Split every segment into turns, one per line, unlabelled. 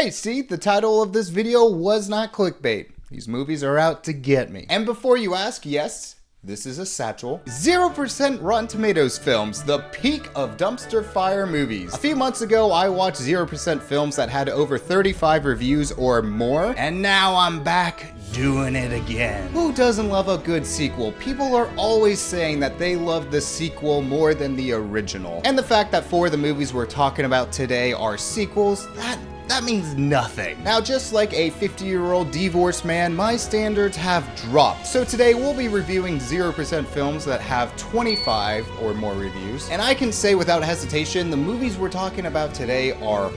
Hey, see, the title of this video was not clickbait. These movies are out to get me. And before you ask, yes, this is a satchel. 0% Rotten Tomatoes films, the peak of dumpster fire movies. A few months ago, I watched 0% films that had over 35 reviews or more, and now I'm back doing it again. Who doesn't love a good sequel? People are always saying that they love the sequel more than the original. And the fact that 4 of the movies we're talking about today are sequels, that means nothing. Now, just like a 50-year-old divorced man, my standards have dropped. So today we'll be reviewing 0% films that have 25 or more reviews. And I can say without hesitation, the movies we're talking about today are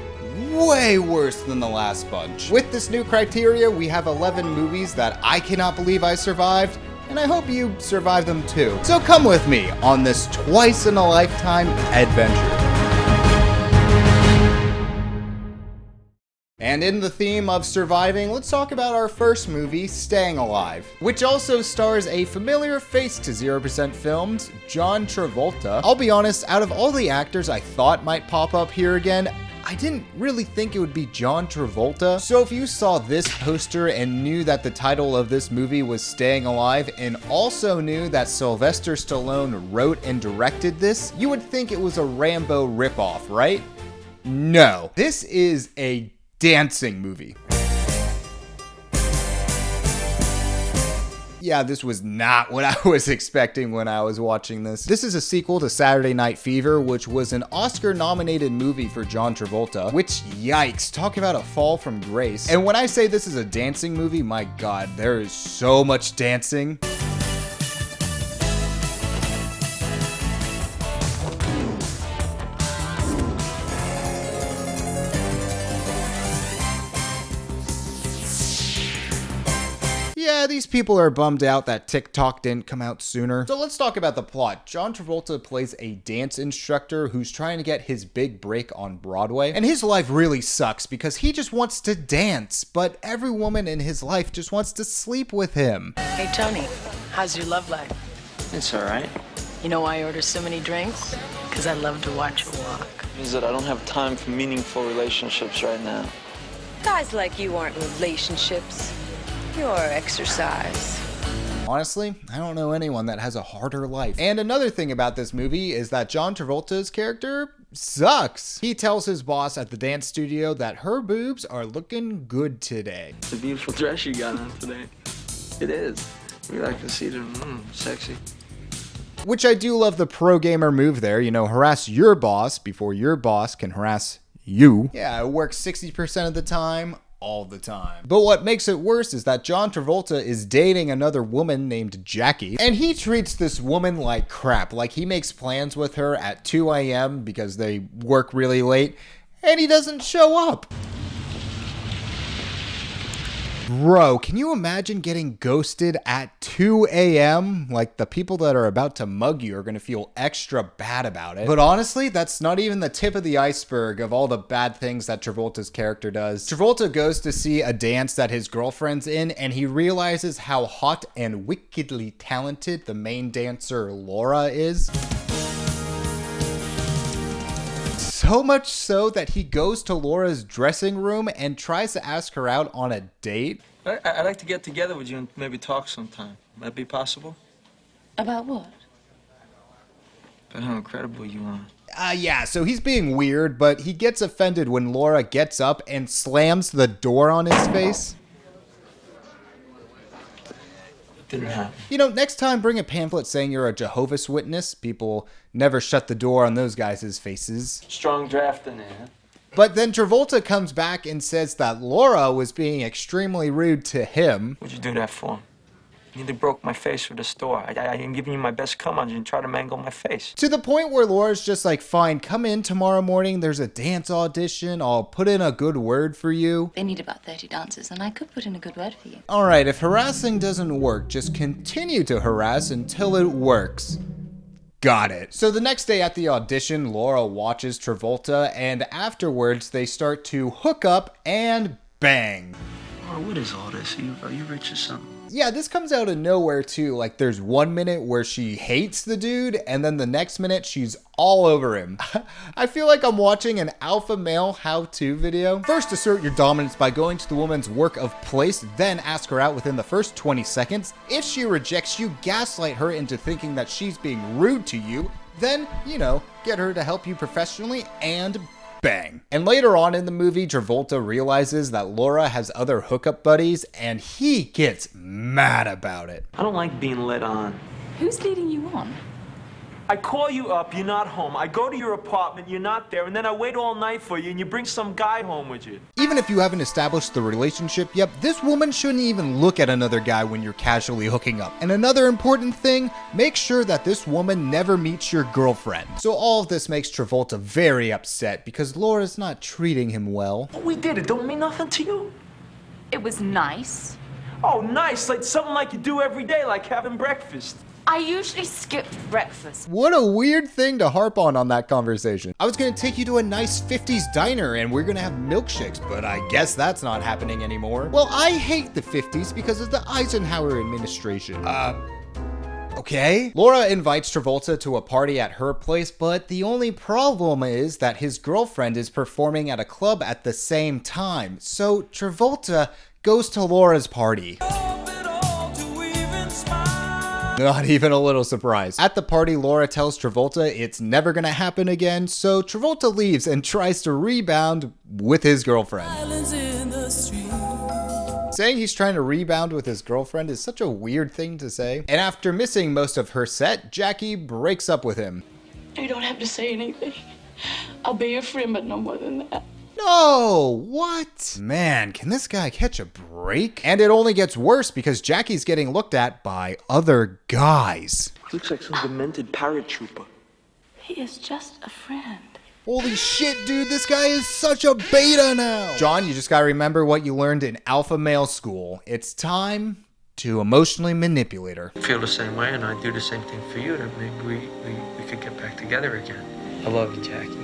way worse than the last bunch. With this new criteria, we have 11 movies that I cannot believe I survived, and I hope you survive them too. So come with me on this twice-in-a-lifetime adventure. And in the theme of surviving, let's talk about our first movie, Staying Alive, which also stars a familiar face to 0% films, John Travolta. I'll be honest, out of all the actors I thought might pop up here again, I didn't really think it would be John Travolta. So if you saw this poster and knew that the title of this movie was Staying Alive and also knew that Sylvester Stallone wrote and directed this, you would think it was a Rambo ripoff, right? No. This is a dancing movie. Yeah, this was not what I was expecting when I was watching this. This is a sequel to Saturday Night Fever, which was an Oscar-nominated movie for John Travolta, which, yikes, talk about a fall from grace. And when I say this is a dancing movie, my God, there is so much dancing. Yeah, these people are bummed out that TikTok didn't come out sooner. So let's talk about the plot. John Travolta plays a dance instructor who's trying to get his big break on Broadway. And his life really sucks because he just wants to dance, but every woman in his life just wants to sleep with him.
Hey, Tony, how's your love life?
It's all right.
You know why I order so many drinks? Because I love to watch you walk.
Means that I don't have time for meaningful relationships right now.
Guys like you aren't relationships. You're exercise.
Honestly, I don't know anyone that has a harder life. And another thing about this movie is that John Travolta's character sucks. He tells his boss at the dance studio that her boobs are looking good today.
It's a beautiful dress you got on today. It is. We like to see them, sexy.
Which I do love the pro gamer move there, you know, harass your boss before your boss can harass you. Yeah, it works 60% of the time. All the time. But what makes it worse is that John Travolta is dating another woman named Jackie, and he treats this woman like crap. Like, he makes plans with her at 2 a.m. because they work really late, and he doesn't show up. Bro, can you imagine getting ghosted at 2 a.m.? Like, the people that are about to mug you are going to feel extra bad about it. But honestly, that's not even the tip of the iceberg of all the bad things that Travolta's character does. Travolta goes to see a dance that his girlfriend's in, and he realizes how hot and wickedly talented the main dancer, Laura, is. So much so that he goes to Laura's dressing room and tries to ask her out on a date.
I'd like to get together with you and maybe talk sometime. Might be possible?
About what?
About how incredible you are.
Yeah, so he's being weird, but he gets offended when Laura gets up and slams the door on his face.
Didn't happen.
You know, next time bring a pamphlet saying you're a Jehovah's Witness. People never shut the door on those guys' faces.
Strong draft in there.
But then Travolta comes back and says that Laura was being extremely rude to him.
What'd you do that for? You nearly broke my face with the store. I am giving you my best come on you and try to mangle my face.
To the point where Laura's just like, fine, come in tomorrow morning. There's a dance audition. I'll put in a good word for you.
They need about 30 dancers, and I could put in a good word for you.
All right, if harassing doesn't work, just continue to harass until it works. Got it. So the next day at the audition, Laura watches Travolta, and afterwards they start to hook up and bang.
Laura, what is all this? Are you rich or something?
yeah, this comes out of nowhere too. Like there's 1 minute where she hates the dude and then the next minute she's all over him. I feel like I'm watching an alpha male how-to video. First, assert your dominance by going to the woman's work of place, then ask her out within the first 20 seconds. If she rejects you, gaslight her into thinking that she's being rude to you. Then, you know, get her to help you professionally and bang. And later on in the movie, Travolta realizes that Laura has other hookup buddies and he gets mad about it.
I don't like being led on.
Who's leading you on?
I call you up, you're not home. I go to your apartment, you're not there, and then I wait all night for you and you bring some guy home with you.
Even if you haven't established the relationship yet, this woman shouldn't even look at another guy when you're casually hooking up. And another important thing, make sure that this woman never meets your girlfriend. So all of this makes Travolta very upset because Laura's not treating him well.
We did it, don't mean nothing to you?
It was nice.
Oh, nice, like something like you do every day, like having breakfast.
I usually skip breakfast.
What a weird thing to harp on that conversation. I was gonna take you to a nice 50s diner and we're gonna have milkshakes, but I guess that's not happening anymore. Well, I hate the 50s because of the Eisenhower administration. Okay. Laura invites Travolta to a party at her place, but the only problem is that his girlfriend is performing at a club at the same time. So Travolta goes to Laura's party. Not even a little surprised. At the party, Laura tells Travolta it's never gonna happen again, so Travolta leaves and tries to rebound with his girlfriend. Saying he's trying to rebound with his girlfriend is such a weird thing to say. And after missing most of her set, Jackie breaks up with him.
You don't have to say anything. I'll be your friend, but no more than that.
No, what? Man, can this guy catch a break? And it only gets worse because Jackie's getting looked at by other guys.
Looks like some demented paratrooper.
He is just a friend.
Holy shit, dude, this guy is such a beta now. John, you just gotta remember what you learned in alpha male school. It's time to emotionally manipulate her.
I feel the same way and I do the same thing for you, that maybe we could get back together again. I love you, Jackie.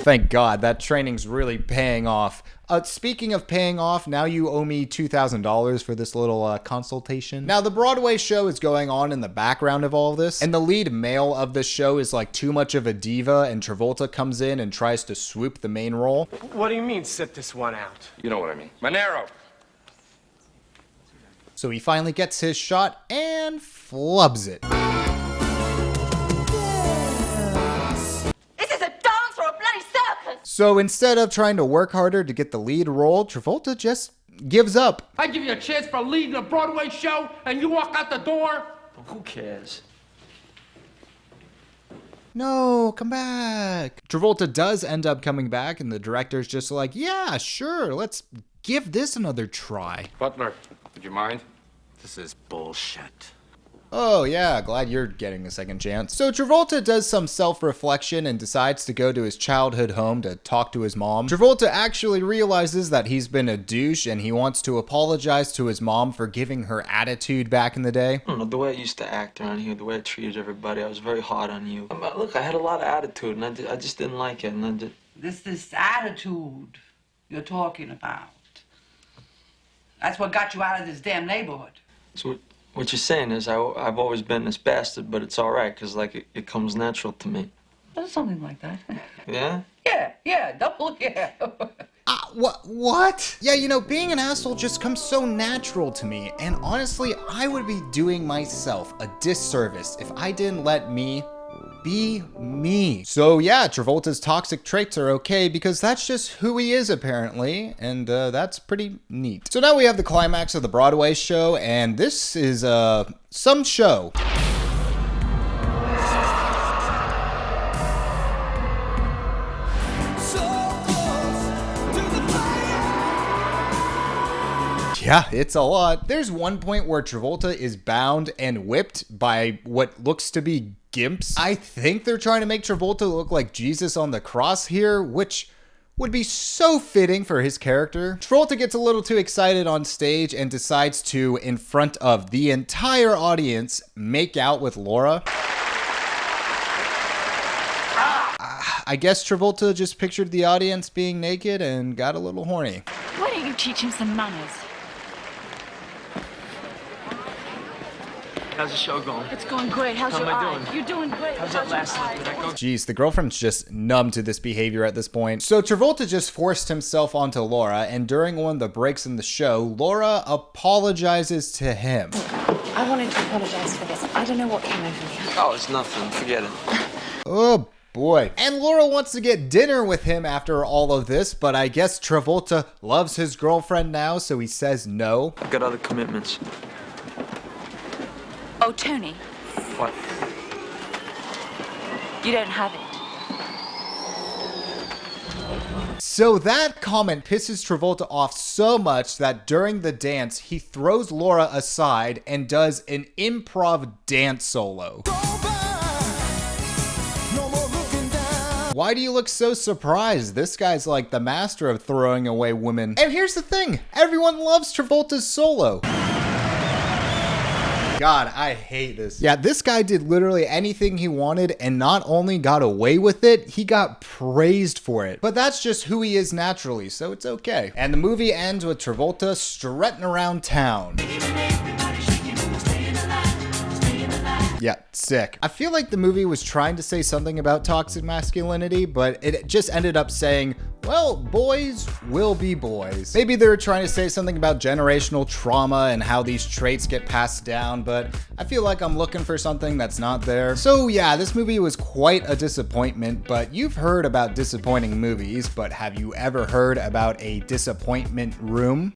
Thank God, that training's really paying off. Speaking of paying off, now you owe me $2,000 for this little consultation. Now, the Broadway show is going on in the background of all of this, and the lead male of this show is like too much of a diva, and Travolta comes in and tries to swoop the main role.
What do you mean, sit this one out?
You know what I mean. Monero.
So he finally gets his shot and flubs it. So instead of trying to work harder to get the lead role, Travolta just gives up.
I give you a chance for leading a Broadway show and you walk out the door?
Who cares?
No, come back. Travolta does end up coming back and the director's just like, yeah, sure, let's give this another try.
Butler, would you mind? This is bullshit.
Oh yeah, glad you're getting a second chance. So Travolta does some self-reflection and decides to go to his childhood home to talk to his mom. Travolta actually realizes that he's been a douche and he wants to apologize to his mom for giving her attitude back in the day.
I don't know, the way I used to act around here, the way I treated everybody, I was very hard on you. Look, I had a lot of attitude and I just didn't like it. And
This attitude you're talking about, that's what got you out of this damn neighborhood.
So what you're saying is I've always been this bastard, but it's all right, because, like, it comes natural to me.
Something like that.
Yeah?
Yeah, double yeah.
What? Yeah, you know, being an asshole just comes so natural to me, and honestly, I would be doing myself a disservice if I didn't let me be me. So yeah, Travolta's toxic traits are okay because that's just who he is apparently, and that's pretty neat. So now we have the climax of the Broadway show, and this is some show. Yeah, it's a lot. There's one point where Travolta is bound and whipped by what looks to be gimps. I think they're trying to make Travolta look like Jesus on the cross here, which would be so fitting for his character. Travolta gets a little too excited on stage and decides to, in front of the entire audience, make out with Laura. I guess Travolta just pictured the audience being naked and got a little horny.
Why don't you teach him some manners?
How's the show going?
It's going great. How's
How
your
am I
eye?
doing?
You're doing great.
How's that last
your
night?
eye?
Did I go?
Jeez, the girlfriend's just numb to this behavior at this point. So Travolta just forced himself onto Laura, and during one of the breaks in the show, Laura apologizes to him.
I wanted to apologize for this. I don't know what came over me.
Oh, it's nothing. Forget it.
Oh boy. And Laura wants to get dinner with him after all of this, but I guess Travolta loves his girlfriend now, so he says no.
I've got other commitments.
Oh, Tony,
What?
you don't have it.
So that comment pisses Travolta off so much that during the dance, he throws Laura aside and does an improv dance solo. Why do you look so surprised? This guy's like the master of throwing away women. And here's the thing, everyone loves Travolta's solo. God, I hate this. Yeah, this guy did literally anything he wanted and not only got away with it, he got praised for it. But that's just who he is naturally, so it's okay. And the movie ends with Travolta strutting around town. Yeah, sick. I feel like the movie was trying to say something about toxic masculinity, but it just ended up saying, well, boys will be boys. Maybe they were trying to say something about generational trauma and how these traits get passed down, but I feel like I'm looking for something that's not there. So yeah, this movie was quite a disappointment, but you've heard about disappointing movies, but have you ever heard about a disappointment room?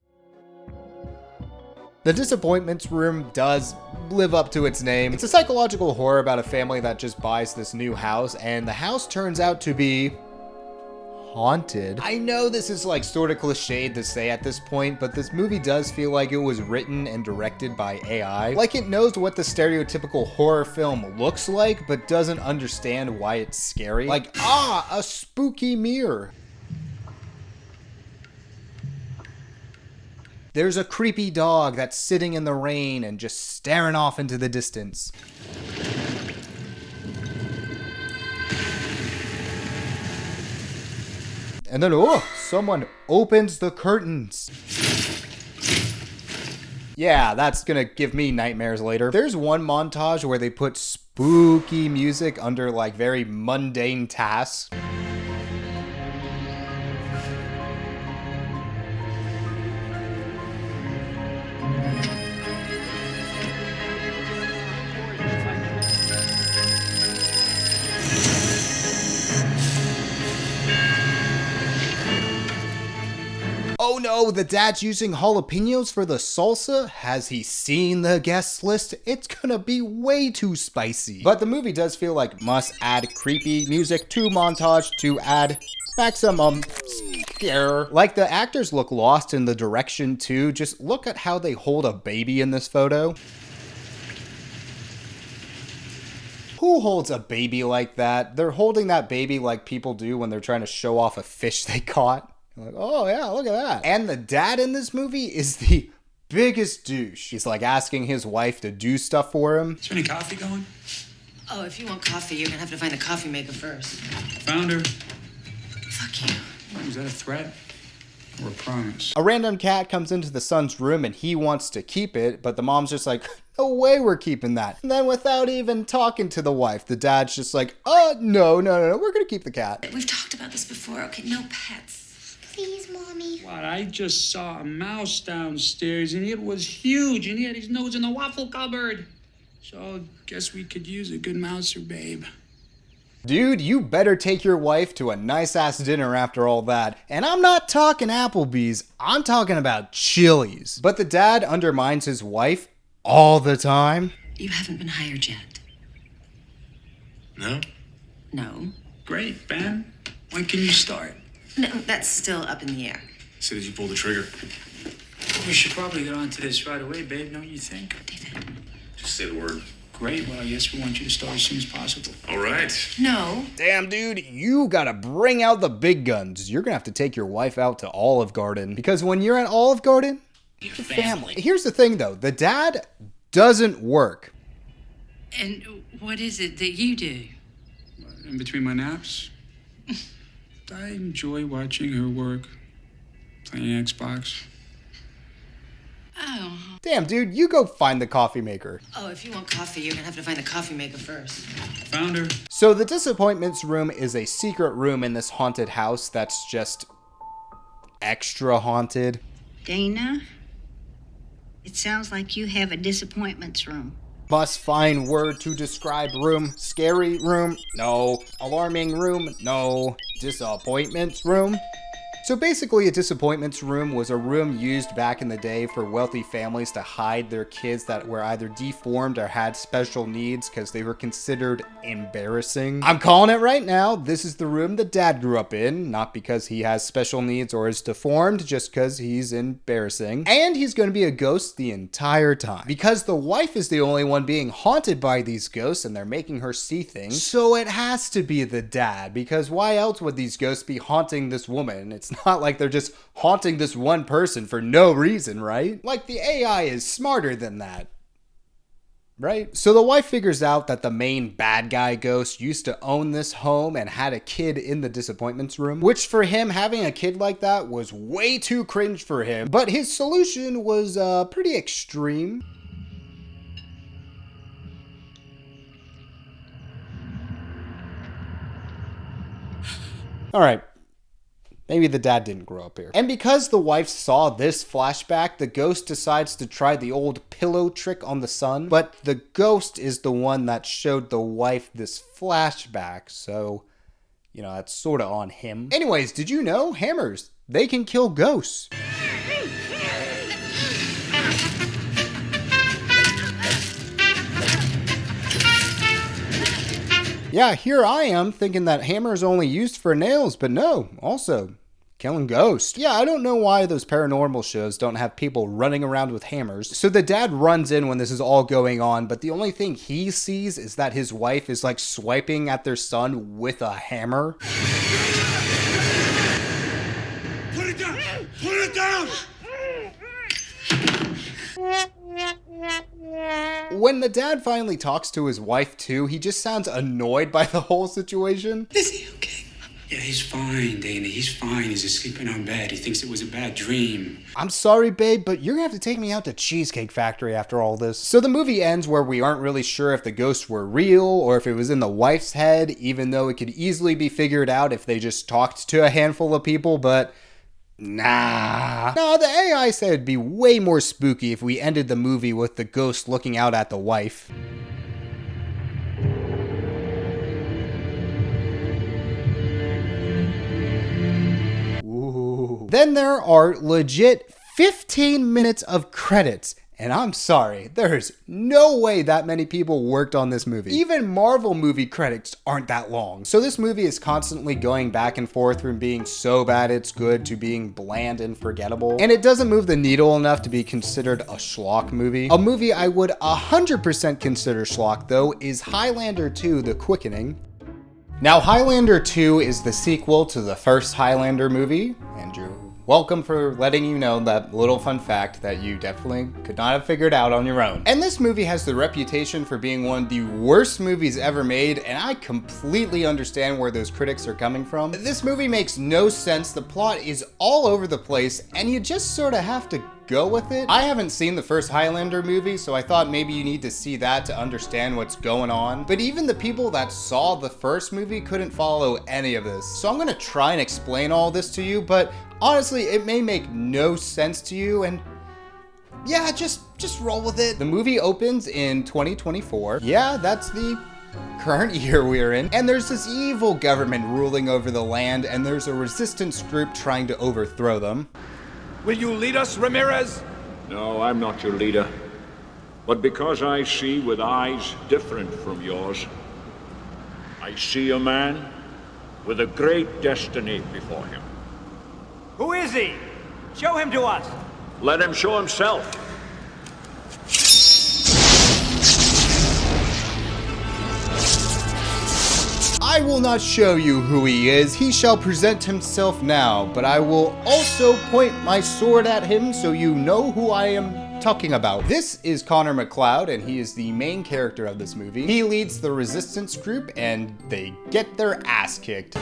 The Disappointments Room does live up to its name. It's a psychological horror about a family that just buys this new house, and the house turns out to be haunted. I know this is like sort of cliched to say at this point, but this movie does feel like it was written and directed by AI. Like it knows what the stereotypical horror film looks like, but doesn't understand why it's scary. Like, a spooky mirror. There's a creepy dog that's sitting in the rain and just staring off into the distance. And then, someone opens the curtains. Yeah, that's gonna give me nightmares later. There's one montage where they put spooky music under like very mundane tasks. Oh no, the dad's using jalapenos for the salsa? Has he seen the guest list? It's gonna be way too spicy. But the movie does feel like must add creepy music to montage to add maximum scare. Like the actors look lost in the direction too. Just look at how they hold a baby in this photo. Who holds a baby like that? They're holding that baby like people do when they're trying to show off a fish they caught. Like, oh yeah, look at that. And the dad in this movie is the biggest douche. He's like asking his wife to do stuff for him.
Is there any coffee going?
Oh, if you want coffee, you're gonna have to find the coffee maker first.
Found her.
Fuck you.
Is that a threat or a promise?
A random cat comes into the son's room and he wants to keep it, but the mom's just like, no way we're keeping that. And then without even talking to the wife, the dad's just like, no, we're gonna keep the cat.
We've talked about this before, okay? No pets.
Please, Mommy.
What? I just saw a mouse downstairs and it was huge and he had his nose in the waffle cupboard. So guess we could use a good mouser, babe.
Dude, you better take your wife to a nice-ass dinner after all that. And I'm not talking Applebee's, I'm talking about Chili's. But the dad undermines his wife all the time.
You haven't been hired yet.
No?
No.
Great, Ben. When can you start?
No, that's still up in the air.
As soon as you pull the trigger. We should probably get onto this right away, babe, don't you think?
David.
Just say the word.
Great, well, I guess we want you to start as soon as possible.
All right.
No.
Damn, dude, you gotta bring out the big guns. You're gonna have to take your wife out to Olive Garden. Because when you're at Olive Garden, you're family. Here's the thing, though. The dad doesn't work.
And what is it that you do?
In between my naps, I enjoy watching her work, playing Xbox.
Oh.
Damn, dude, you go find the coffee maker.
Oh, if you want coffee, you're gonna have to find the coffee maker first.
Found her.
So the disappointments room is a secret room in this haunted house that's just extra haunted.
Dana, it sounds like you have a disappointments room.
Must find word to describe room. Scary room? No. Alarming room? No. Disappointments room? So basically, a disappointments room was a room used back in the day for wealthy families to hide their kids that were either deformed or had special needs because they were considered embarrassing. I'm calling it right now. This is the room that Dad grew up in, not because he has special needs or is deformed, just because he's embarrassing. And he's going to be a ghost the entire time because the wife is the only one being haunted by these ghosts and they're making her see things. So it has to be the dad, because why else would these ghosts be haunting this woman? It's not like they're just haunting this one person for no reason, right? Like the AI is smarter than that. Right? So the wife figures out that the main bad guy ghost used to own this home and had a kid in the disappointments room, which for him, having a kid like that was way too cringe for him. But his solution was pretty extreme. All right. Maybe the dad didn't grow up here. And because the wife saw this flashback, the ghost decides to try the old pillow trick on the son. But the ghost is the one that showed the wife this flashback. So, you know, that's sort of on him. Anyways, did you know hammers, they can kill ghosts? Yeah, here I am thinking that hammer is only used for nails, but no, also killing ghosts. Yeah, I don't know why those paranormal shows don't have people running around with hammers. So the dad runs in when this is all going on, but the only thing he sees is that his wife is like swiping at their son with a hammer.
Put it down! Put it down!
When the dad finally talks to his wife too, he just sounds annoyed by the whole situation.
Is he okay? Yeah, he's fine, Dana. He's fine. He's asleep in our bed. He thinks it was a bad dream.
I'm sorry, babe, but you're gonna have to take me out to Cheesecake Factory after all this. So the movie ends where we aren't really sure if the ghosts were real or if it was in the wife's head, even though it could easily be figured out if they just talked to a handful of people, but nah. No, the AI said it'd be way more spooky if we ended the movie with the ghost looking out at the wife. Ooh. Then there are legit 15 minutes of credits. And I'm sorry, there's no way that many people worked on this movie. Even Marvel movie credits aren't that long. So this movie is constantly going back and forth from being so bad it's good to being bland and forgettable. And it doesn't move the needle enough to be considered a schlock movie. A movie I would 100% consider schlock though is Highlander 2: The Quickening. Now Highlander 2 is the sequel to the first Highlander movie, and you're welcome for letting you know that little fun fact that you definitely could not have figured out on your own. And this movie has the reputation for being one of the worst movies ever made, and I completely understand where those critics are coming from. This movie makes no sense, the plot is all over the place, and you just sort of have to go with it. I haven't seen the first Highlander movie, so I thought maybe you need to see that to understand what's going on. But even the people that saw the first movie couldn't follow any of this. So I'm gonna try and explain all this to you, but honestly, it may make no sense to you, and yeah, just roll with it. The movie opens in 2024. Yeah, that's the current year we're in. And there's this evil government ruling over the land, and there's a resistance group trying to overthrow them.
Will you lead us, Ramirez?
No, I'm not your leader. But because I see with eyes different from yours, I see a man with a great destiny before him.
Who is he? Show him to us.
Let him show himself.
I will not show you who he is. He shall present himself now, but I will also point my sword at him so you know who I am talking about. This is Connor McLeod, and he is the main character of this movie. He leads the resistance group, and they get their ass kicked.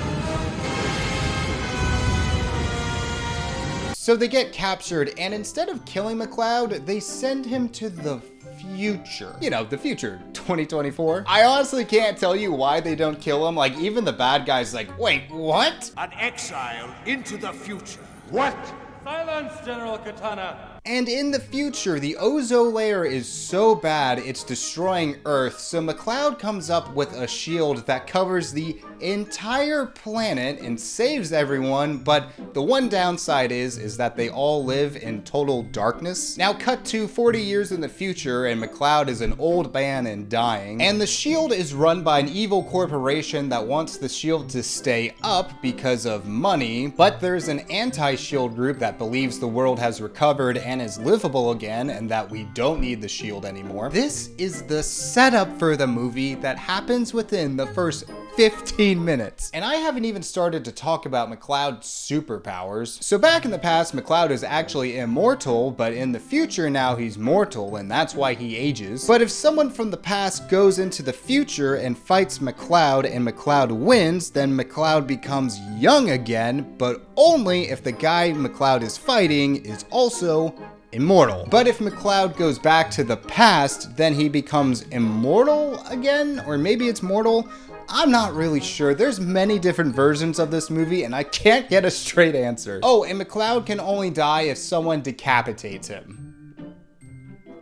So they get captured, and instead of killing McCloud, they send him to the future. You know, the future, 2024. I honestly can't tell you why they don't kill him. Like, even the bad guy's like, wait, what?
An exile into the future.
What? Silence, General Katana.
And in the future, the ozone layer is so bad it's destroying Earth, so McCloud comes up with a shield that covers the entire planet and saves everyone, but the one downside is that they all live in total darkness. Now cut to 40 years in the future, and McCloud is an old man and dying, and the shield is run by an evil corporation that wants the shield to stay up because of money, but there's an anti-shield group that believes the world has recovered and is livable again, and that we don't need the shield anymore. This is the setup for the movie that happens within the first 15 minutes. And I haven't even started to talk about McCloud's superpowers. So back in the past, McCloud is actually immortal, but in the future now he's mortal, and that's why he ages. But if someone from the past goes into the future and fights McCloud and McCloud wins, then McCloud becomes young again, but only if the guy McCloud is fighting is also immortal. But if McCloud goes back to the past, then he becomes immortal again, or maybe it's mortal. I'm not really sure. There's many different versions of this movie and I can't get a straight answer. Oh, and McCloud can only die if someone decapitates him.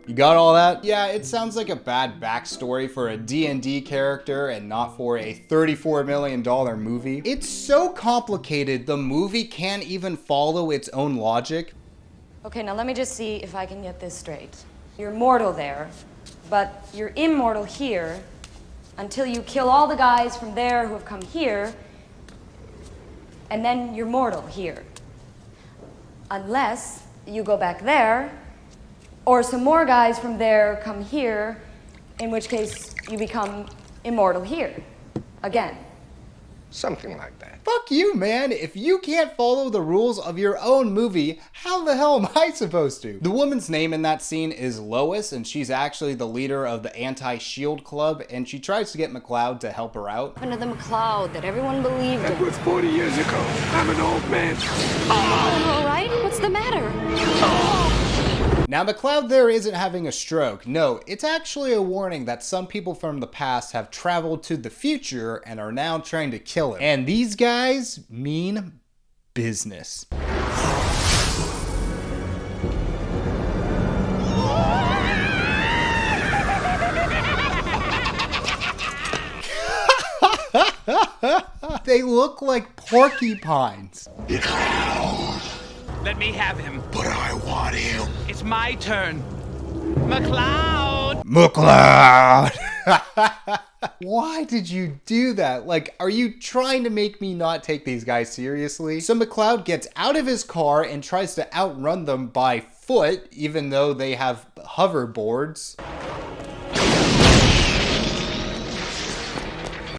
You got all that? Yeah, it sounds like a bad backstory for a D&D character and not for a $34 million movie. It's so complicated, the movie can't even follow its own logic.
Okay, now let me just see if I can get this straight. You're mortal there, but you're immortal here until you kill all the guys from there who have come here, and then you're mortal here. Unless you go back there, or some more guys from there come here, in which case you become immortal here, again.
Something like that.
Fuck you, man. If you can't follow the rules of your own movie, how the hell am I supposed to? The woman's name in that scene is Lois, and she's actually the leader of the anti-shield club, and she tries to get McCloud to help her out.
Under the McCloud that everyone believed in.
That was 40 years ago. I'm an old man.
All right, what's the matter?
Now, McCloud there isn't having a stroke. No, it's actually a warning that some people from the past have traveled to the future and are now trying to kill him. And these guys mean business. They look like porcupines.
Let me have him.
But I want him.
It's my turn. McCloud!
McCloud! Why did you do that? Like, are you trying to make me not take these guys seriously? So McCloud gets out of his car and tries to outrun them by foot, even though they have hoverboards.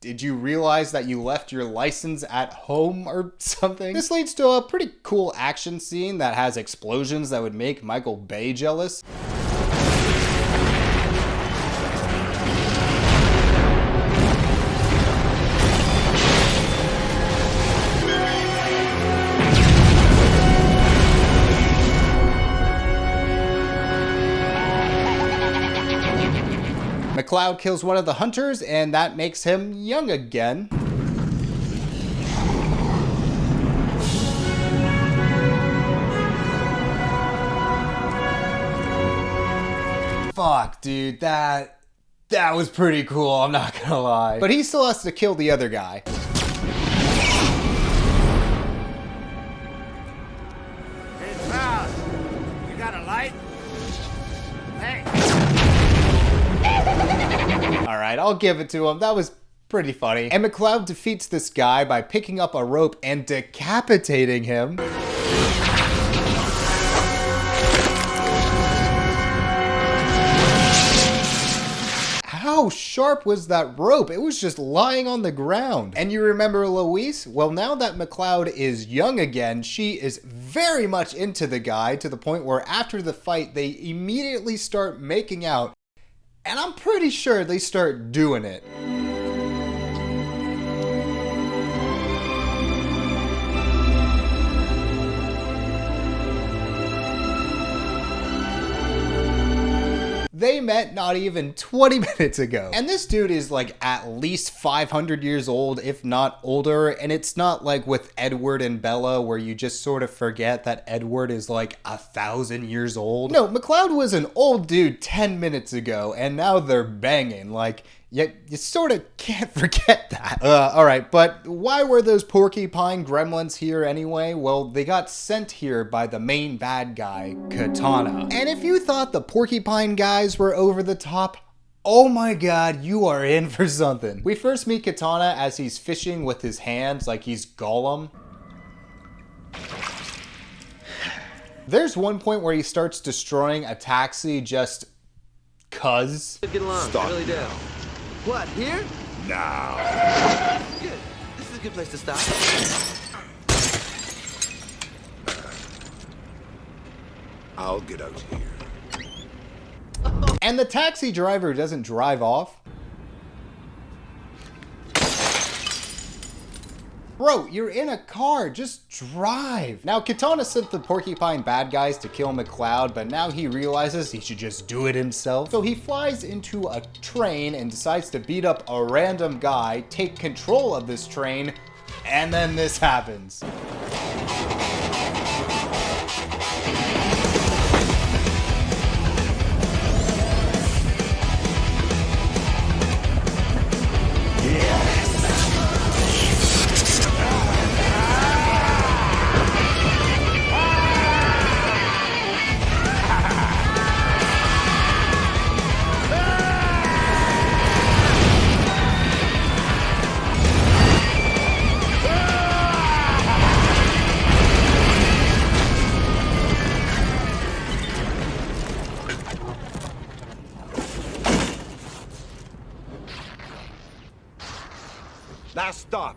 Did you realize that you left your license at home or something? This leads to a pretty cool action scene that has explosions that would make Michael Bay jealous. McCloud kills one of the hunters, and that makes him young again. Fuck, dude, that was pretty cool, I'm not gonna lie. But he still has to kill the other guy.
Hey, pal, you got a light? Hey.
Alright, I'll give it to him. That was pretty funny. And McCloud defeats this guy by picking up a rope and decapitating him. How sharp was that rope? It was just lying on the ground. And you remember Louise? Well, now that McCloud is young again, she is very much into the guy, to the point where after the fight, they immediately start making out. And I'm pretty sure they start doing it. They met not even 20 minutes ago. And this dude is like at least 500 years old, if not older. And it's not like with Edward and Bella where you just sort of forget that Edward is like 1,000 years old. No, McCloud was an old dude 10 minutes ago and now they're banging. Like, you sort of can't forget that. Alright, but why were those porcupine gremlins here anyway? Well, they got sent here by the main bad guy, Katana. And if you thought the porcupine guys were over the top, oh my god, you are in for something. We first meet Katana as he's fishing with his hands like he's Gollum. There's one point where he starts destroying a taxi just cuz.
Get along,
Stop.
I really do. What, here?
Now.
Good. This is a good place to stop.
I'll get out here.
And the taxi driver doesn't drive off. Bro, you're in a car, just drive. Now, Katana sent the porcupine bad guys to kill McCloud, but now he realizes he should just do it himself. So he flies into a train and decides to beat up a random guy, take control of this train, and then this happens.
Now stop.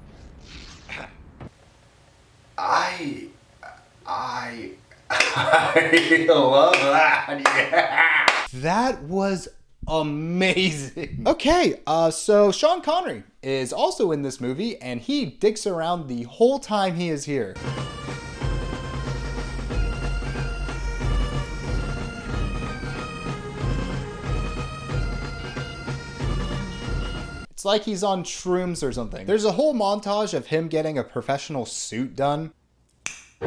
I love that. Yeah. That was amazing. Okay, so Sean Connery is also in this movie and he dicks around the whole time he is here. It's like he's on shrooms or something. There's a whole montage of him getting a professional suit done. I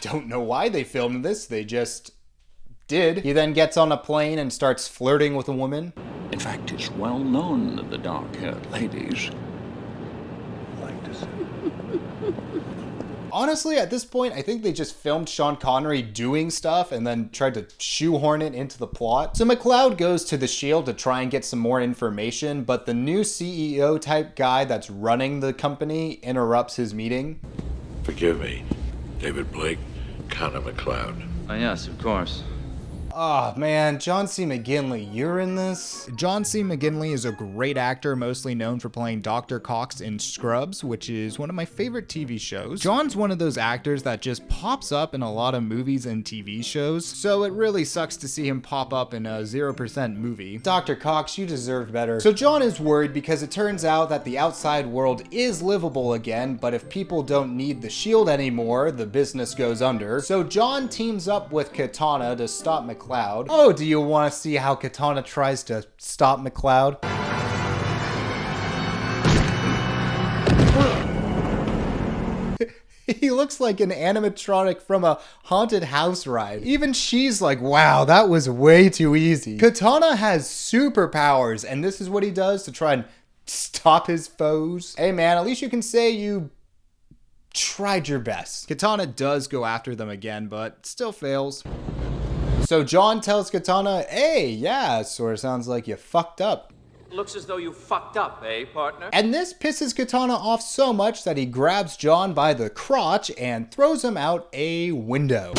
don't know why they filmed this, they just did. He then gets on a plane and starts flirting with a woman.
In fact, it's well known that the dark-haired ladies like to see.
Honestly, at this point, I think they just filmed Sean Connery doing stuff and then tried to shoehorn it into the plot. So McCloud goes to the Shield to try and get some more information, but the new CEO type guy that's running the company interrupts his meeting.
Forgive me, David Blake, Connor McCloud.
Yes, of course.
Oh man, John C. McGinley, you're in this? John C. McGinley is a great actor, mostly known for playing Dr. Cox in Scrubs, which is one of my favorite TV shows. John's one of those actors that just pops up in a lot of movies and TV shows, so it really sucks to see him pop up in a 0% movie. Dr. Cox, you deserved better. So John is worried because it turns out that the outside world is livable again, but if people don't need the Shield anymore, the business goes under. So John teams up with Katana to stop McCloud. Oh, do you want to see how Katana tries to stop McCloud? He looks like an animatronic from a haunted house ride. Even she's like, wow, that was way too easy. Katana has superpowers, and this is what he does to try and stop his foes. Hey man, at least you can say you tried your best. Katana does go after them again, but still fails. So John tells Katana, hey, yeah, sort of sounds like you fucked up.
Looks as though you fucked up, eh, partner?
And this pisses Katana off so much that he grabs John by the crotch and throws him out a window.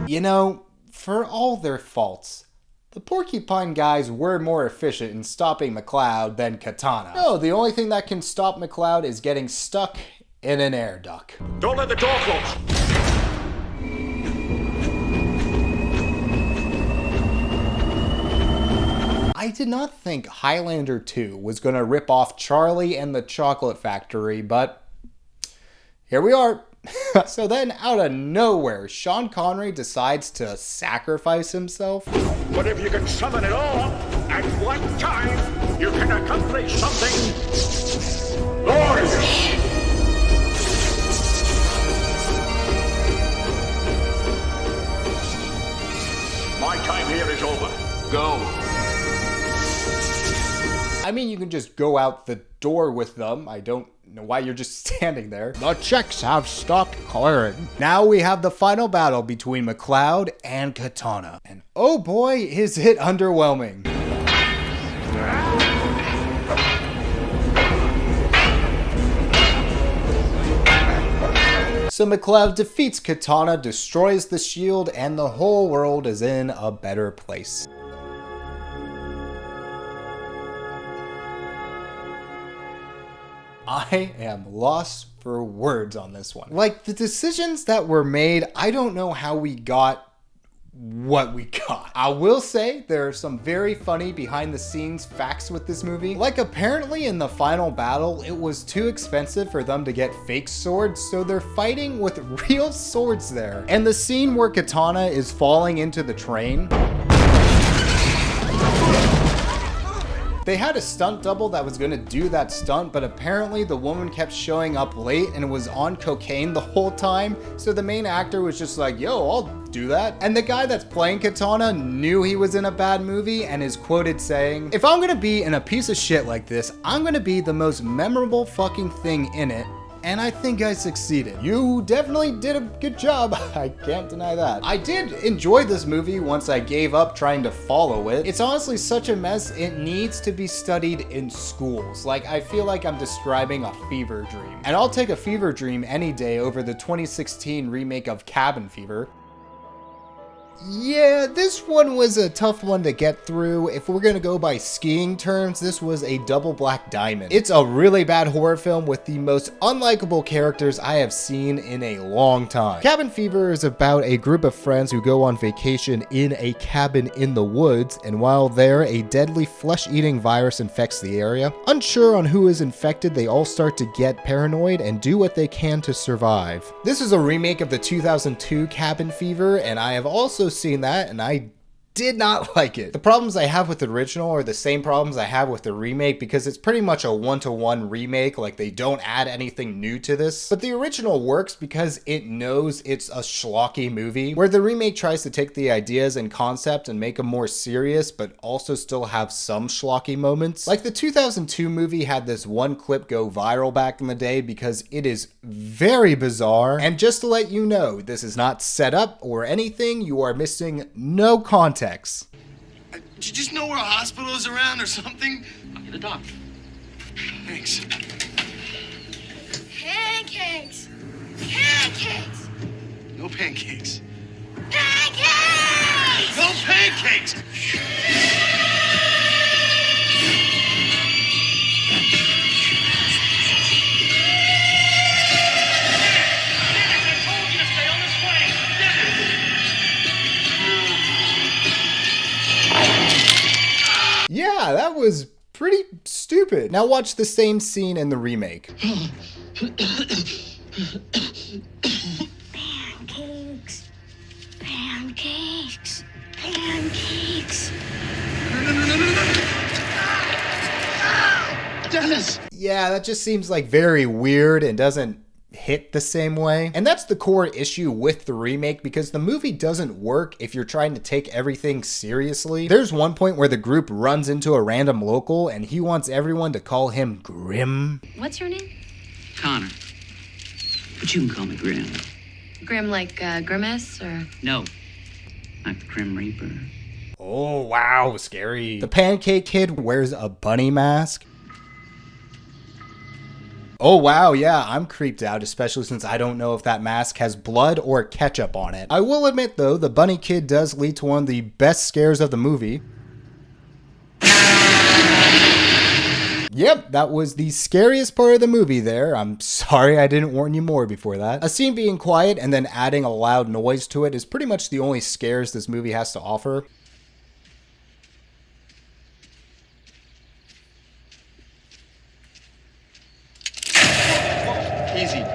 You know, for all their faults, the Porcupine guys were more efficient in stopping McCloud than Katana. No, the only thing that can stop McCloud is getting stuck in an air duct.
Don't let the door close!
I did not think Highlander 2 was gonna rip off Charlie and the Chocolate Factory, but here we are. So then, out of nowhere, Sean Connery decides to sacrifice himself.
But if you can summon it all at one time, you can accomplish something glorious. My time here is over. Go.
I mean, you can just go out the door with them. I don't know why you're just standing there. The checks have stopped clearing. Now we have the final battle between McCloud and Katana. And oh boy, is it underwhelming. So McCloud defeats Katana, destroys the shield, and the whole world is in a better place. I am lost for words on this one. Like, the decisions that were made, I don't know how we got what we got. I will say there are some very funny behind the scenes facts with this movie. Like, apparently in the final battle, it was too expensive for them to get fake swords, so they're fighting with real swords there. And the scene where Katana is falling into the train, they had a stunt double that was gonna do that stunt, but apparently the woman kept showing up late and was on cocaine the whole time, so the main actor was just like, yo, I'll do that. And the guy that's playing Katana knew he was in a bad movie and is quoted saying, if I'm gonna be in a piece of shit like this, I'm gonna be the most memorable fucking thing in it. And I think I succeeded. You definitely did a good job. I can't deny that. I did enjoy this movie once I gave up trying to follow it. It's honestly such a mess, it needs to be studied in schools. Like, I feel like I'm describing a fever dream. And I'll take a fever dream any day over the 2016 remake of Cabin Fever. Yeah, this one was a tough one to get through. If we're gonna go by skiing terms, this was a double black diamond. It's a really bad horror film with the most unlikable characters I have seen in a long time. Cabin Fever is about a group of friends who go on vacation in a cabin in the woods, and while there, a deadly flesh-eating virus infects the area. Unsure on who is infected, they all start to get paranoid and do what they can to survive. This is a remake of the 2002 Cabin Fever, and I have also seen that, and I did not like it. The problems I have with the original are the same problems I have with the remake, because it's pretty much a one-to-one remake. Like, they don't add anything new to this. But the original works because it knows it's a schlocky movie, where the remake tries to take the ideas and concept and make them more serious, but also still have some schlocky moments. Like, the 2002 movie had this one clip go viral back in the day because it is very bizarre. And just to let you know, this is not set up or anything. You are missing no context.
Do you just know where a hospital is around or something? I'll get a doctor. Thanks.
Pancakes! Pancakes!
No pancakes.
Pancakes!
No pancakes!
Yeah, that was pretty stupid. Now watch the same scene in the remake.
Pancakes! Pancakes! Pancakes!
Dennis!
Yeah, that just seems like very weird and doesn't hit the same way. And that's the core issue with the remake, because the movie doesn't work if you're trying to take everything seriously. There's one point where the group runs into a random local and he wants everyone to call him Grim.
What's your name?
Connor. But you can call me Grim.
Grim like Grimace or?
No, like the Grim Reaper.
Oh, wow, scary. The Pancake Kid wears a bunny mask. Oh wow, yeah, I'm creeped out, especially since I don't know if that mask has blood or ketchup on it. I will admit though, the Bunny Kid does lead to one of the best scares of the movie. Yep, that was the scariest part of the movie there. I'm sorry I didn't warn you more before that. A scene being quiet and then adding a loud noise to it is pretty much the only scares this movie has to offer.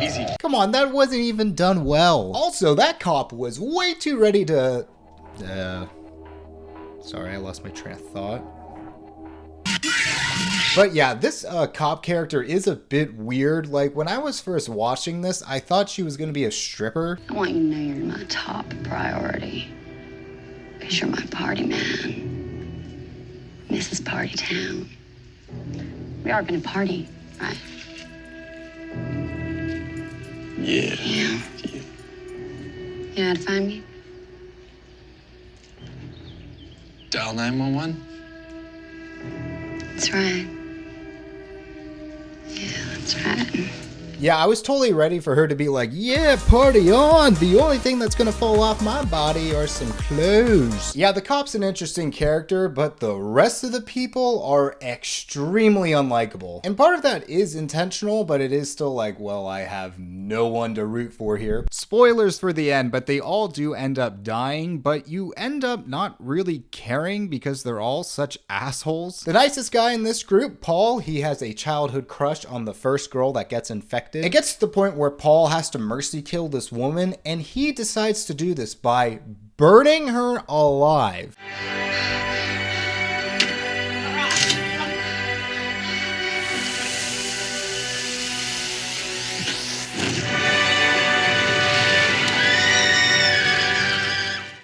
Easy.
Come on, that wasn't even done well. Also, that cop was way too ready to... Sorry, I lost my train of thought. But yeah, this cop character is a bit weird. Like, when I was first watching this, I thought she was gonna be a stripper.
I want you to know you're my top priority. Because you're my party man. Mrs. Party Town. We are gonna party, right?
Yeah.
Yeah. You know how to find me?
Dial 911?
That's right. Yeah, that's right.
Yeah, I was totally ready for her to be like, yeah, party on. The only thing that's gonna fall off my body are some clothes. Yeah, the cop's an interesting character, but the rest of the people are extremely unlikable. And part of that is intentional, but it is still like, well, I have no one to root for here. Spoilers for the end, but they all do end up dying, but you end up not really caring because they're all such assholes. The nicest guy in this group, Paul, he has a childhood crush on the first girl that gets infected. It gets to the point where Paul has to mercy kill this woman, and he decides to do this by burning her alive.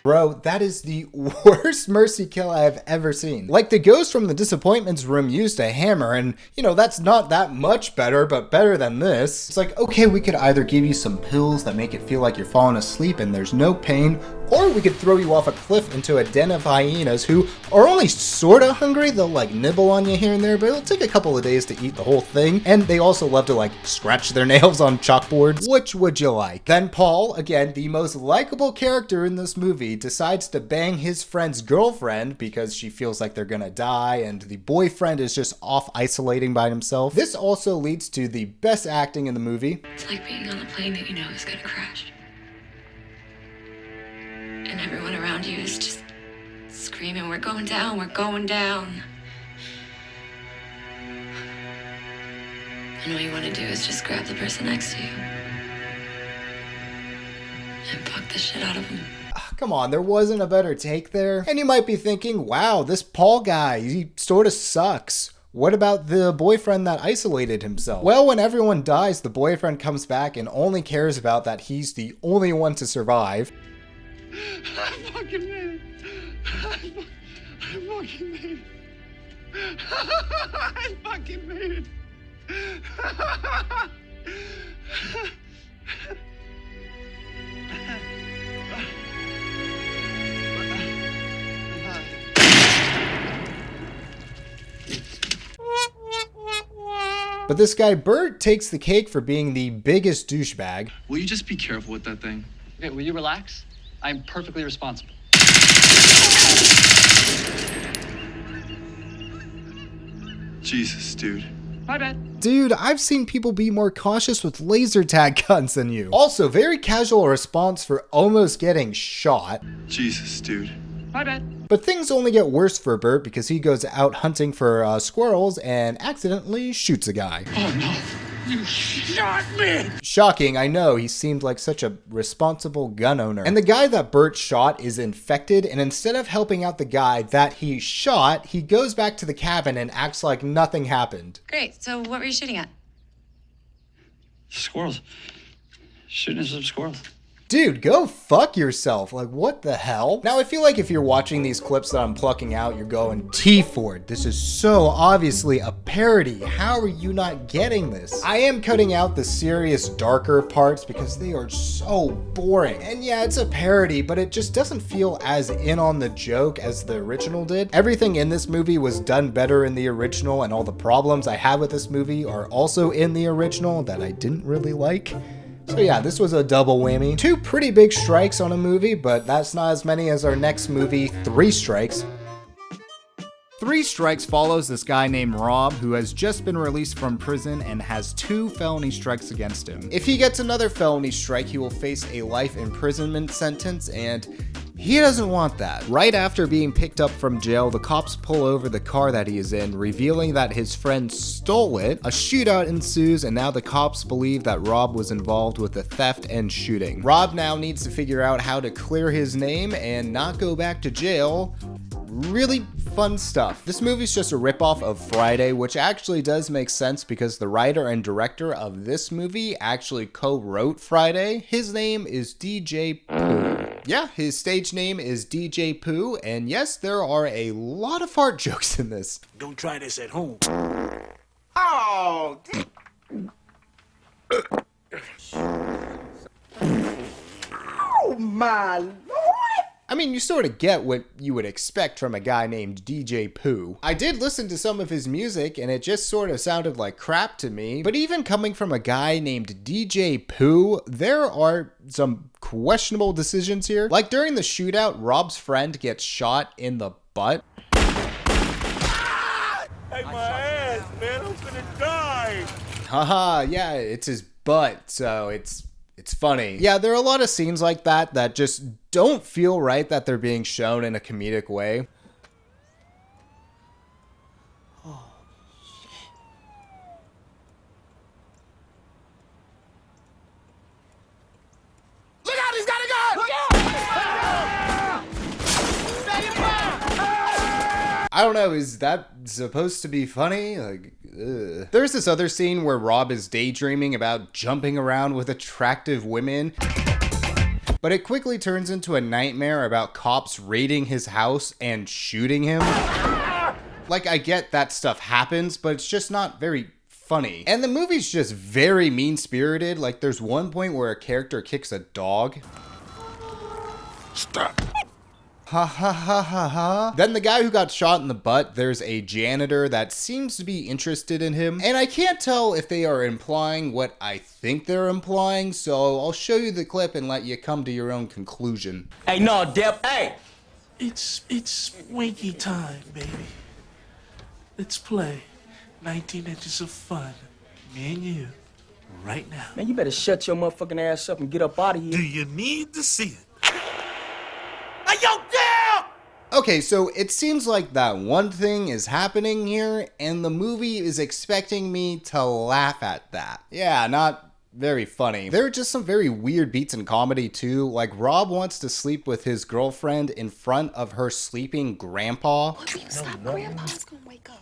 Bro, that is the worst mercy kill I have ever seen. Like, the ghost from the Disappointments room used a hammer, and, you know, that's not that much better, but better than this. It's like, okay, we could either give you some pills that make it feel like you're falling asleep and there's no pain, or we could throw you off a cliff into a den of hyenas who are only sorta hungry. They'll, like, nibble on you here and there, but it'll take a couple of days to eat the whole thing, and they also love to, like, scratch their nails on chalkboards. Which would you like? Then Paul, again, the most likable character in this movie, decides to bang his friend's girlfriend because she feels like they're gonna die, and the boyfriend is just off isolating by himself. This also leads to the best acting in the movie.
It's like being on a plane that you know is gonna crash. And everyone around you is just screaming, we're going down, we're going down. And all you want to do is just grab the person next to you and fuck the shit out of them.
Come on, there wasn't a better take there. And you might be thinking, wow, this Paul guy, he sort of sucks. What about the boyfriend that isolated himself? Well, when everyone dies, the boyfriend comes back and only cares about that he's the only one to survive.
I fucking made it. I fucking made it. I fucking made it.
But this guy Bert takes the cake for being the biggest douchebag.
Will you just be careful with that thing?
Okay, will you relax? I'm perfectly responsible.
Jesus, dude.
My bad.
Dude, I've seen people be more cautious with laser tag guns than you. Also, very casual response for almost getting shot.
Jesus, dude.
My bad.
But things only get worse for Bert because he goes out hunting for squirrels and accidentally shoots a guy.
Oh no. You shot me!
Shocking, I know, he seemed like such a responsible gun owner. And the guy that Bert shot is infected, and instead of helping out the guy that he shot, he goes back to the cabin and acts like nothing happened.
Great, so what were you shooting at?
Squirrels. Shooting at some squirrels.
Dude, go fuck yourself. Like, what the hell? Now, I feel like if you're watching these clips that I'm plucking out, you're going, T-Ford, this is so obviously a parody. How are you not getting this? I am cutting out the serious, darker parts because they are so boring. And yeah, it's a parody, but it just doesn't feel as in on the joke as the original did. Everything in this movie was done better in the original, and all the problems I have with this movie are also in the original that I didn't really like. So yeah, this was a double whammy. 2 pretty big strikes on a movie, but that's not as many as our next movie, 3 Strikes. 3 Strikes follows this guy named Rob who has just been released from prison and has 2 felony strikes against him. If he gets another felony strike, he will face a life imprisonment sentence, and He doesn't want that. Right after being picked up from jail, the cops pull over the car that he is in, revealing that his friend stole it. A shootout ensues, and now the cops believe that Rob was involved with the theft and shooting. Rob now needs to figure out how to clear his name and not go back to jail. Really fun stuff. This movie's just a ripoff of Friday, which actually does make sense because the writer and director of this movie actually co-wrote Friday. His name is DJ Pooh. Yeah, his stage name is DJ Pooh, and yes, there are a lot of fart jokes in this.
Don't try this at home.
Oh! Oh, my Lord!
I mean, you sort of get what you would expect from a guy named DJ Pooh. I did listen to some of his music, and it just sort of sounded like crap to me. But even coming from a guy named DJ Pooh, there are some questionable decisions here. Like during the shootout, Rob's friend gets shot in the butt.
Hey, my ass, man, I'm gonna die.
Haha, yeah, it's his butt, so it's funny. Yeah, there are a lot of scenes like that that just don't feel right that they're being shown in a comedic way.
Oh, shit.
Look out, he's got a gun! Look out!
I don't know, is that supposed to be funny? Like, ugh. There's this other scene where Rob is daydreaming about jumping around with attractive women, but it quickly turns into a nightmare about cops raiding his house and shooting him. Like, I get that stuff happens, but it's just not very funny. And the movie's just very mean-spirited. Like, there's one point where a character kicks a dog.
Stop.
Ha ha ha ha ha. Then the guy who got shot in the butt, there's a janitor that seems to be interested in him. And I can't tell if they are implying what I think they're implying, so I'll show you the clip and let you come to your own conclusion.
Hey, no, Deb, hey! It's winky time, baby. Let's play 19 inches of fun. Me and you, right now.
Man, you better shut your motherfucking ass up and get up out of here.
Do you need to see it? Hey, yo, damn!
Okay, so it seems like that one thing is happening here, and the movie is expecting me to laugh at that. Yeah, not very funny. There are just some very weird beats in comedy too, like Rob wants to sleep with his girlfriend in front of her sleeping grandpa.
Grandpa's gonna wake up.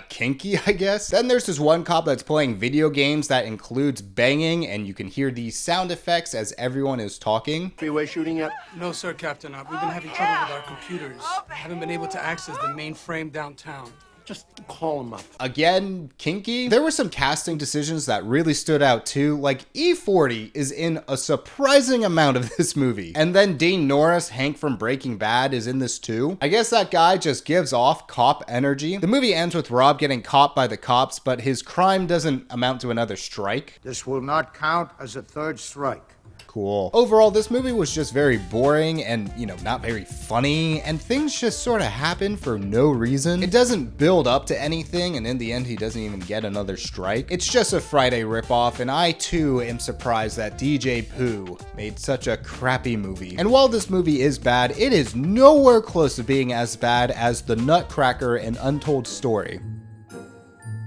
Kinky, I guess. Then there's this one cop that's playing video games that includes banging, and you can hear these sound effects as everyone is talking.
Freeway shooting yet?
No, sir, Captain. We've been having trouble with our computers. Haven't been able to access the mainframe downtown.
Just call him up.
Again, kinky. There were some casting decisions that really stood out too. Like E40 is in a surprising amount of this movie. And then Dean Norris, Hank from Breaking Bad, is in this too. I guess that guy just gives off cop energy. The movie ends with Rob getting caught by the cops, but his crime doesn't amount to another strike.
This will not count as a third strike.
Cool. Overall, this movie was just very boring and, not very funny, and things just sort of happen for no reason. It doesn't build up to anything, and in the end, he doesn't even get another strike. It's just a Friday ripoff, and I too am surprised that DJ Pooh made such a crappy movie. And while this movie is bad, it is nowhere close to being as bad as The Nutcracker and Untold Story.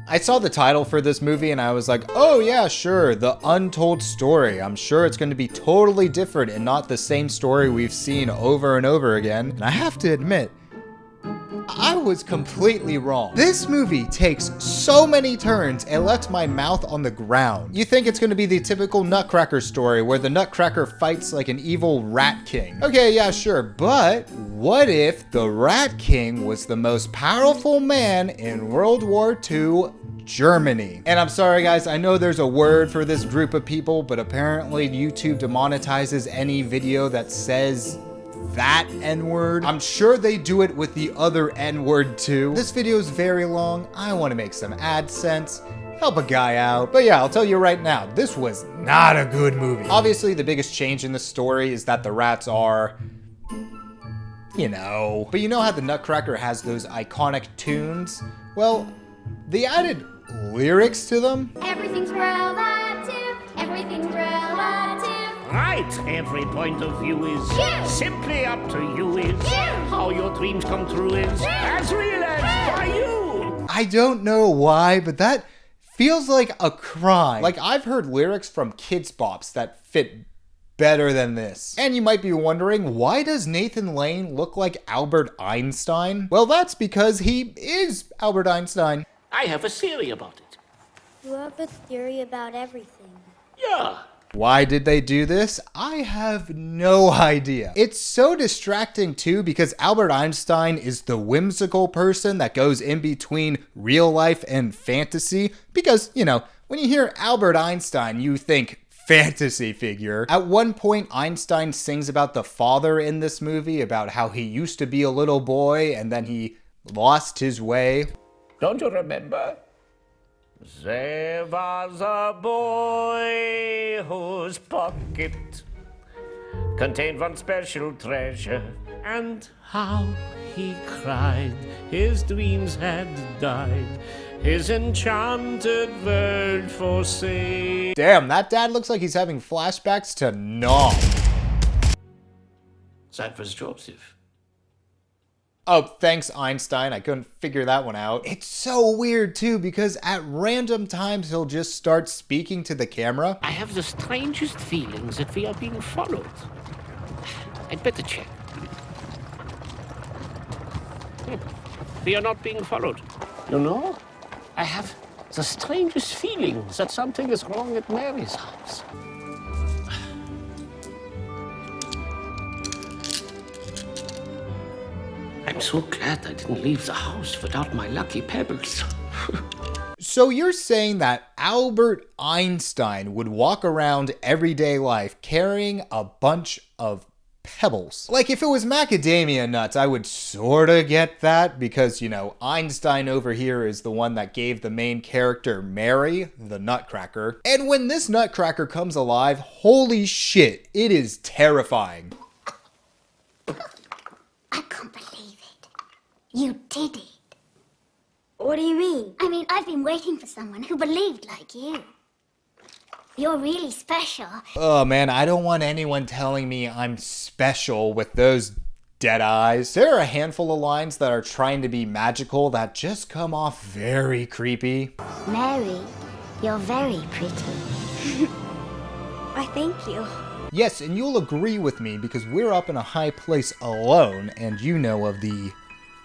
I saw the title for this movie and I was like, oh yeah, sure, The Untold Story. I'm sure it's going to be totally different and not the same story we've seen over and over again. And I have to admit, I was completely wrong. This movie takes so many turns and lets my mouth on the ground. You think it's going to be the typical Nutcracker story where the Nutcracker fights like an evil rat king. Okay, yeah, sure, but what if the Rat King was the most powerful man in World War II Germany? And I'm sorry guys, I know there's a word for this group of people, but apparently YouTube demonetizes any video that says that N-word. I'm sure they do it with the other N-word too. This video is very long. I want to make some AdSense, help a guy out. But yeah, I'll tell you right now, this was not a good movie. Obviously, the biggest change in the story is that the rats are, but you know how the Nutcracker has those iconic tunes? Well, they added lyrics to them.
Everything's relative. Everything's relative.
right. Every point of view is simply up to you. Is how your dreams come true is as real as by you.
I don't know why, but that feels like a crime. Like, I've heard lyrics from Kids Bops that fit better than this. And you might be wondering, why does Nathan Lane look like Albert Einstein? Well, that's because he is Albert Einstein.
I have a theory about it.
You have a theory about everything.
Yeah.
Why did they do this? I have no idea. It's so distracting too because Albert Einstein is the whimsical person that goes in between real life and fantasy because, you know, when you hear Albert Einstein, you think fantasy figure. At one point, Einstein sings about the father in this movie, about how he used to be a little boy and then he lost his way.
Don't you remember? There was a boy whose pocket contained one special treasure, and how he cried. His dreams had died, his enchanted world forsake.
Damn, that dad looks like he's having flashbacks to Nom.
That was Joseph.
Oh, thanks, Einstein. I couldn't figure that one out. It's so weird, too, because at random times, he'll just start speaking to the camera.
I have the strangest feeling that we are being followed. I'd better check. We are not being followed. You know, I have the strangest feeling that something is wrong at Mary's house. I'm so glad I didn't leave the house without my lucky pebbles.
So you're saying that Albert Einstein would walk around everyday life carrying a bunch of pebbles? Like, if it was macadamia nuts, I would sorta get that because, you know, Einstein over here is the one that gave the main character Mary the Nutcracker. And when this Nutcracker comes alive, holy shit, it is terrifying.
I can't believe it. You did it. What do you mean? I mean, I've been waiting for someone who believed like you. You're really special.
Oh man, I don't want anyone telling me I'm special with those dead eyes. There are a handful of lines that are trying to be magical that just come off very creepy.
Mary, you're very pretty. I thank you.
Yes, and you'll agree with me because we're up in a high place alone and you know of the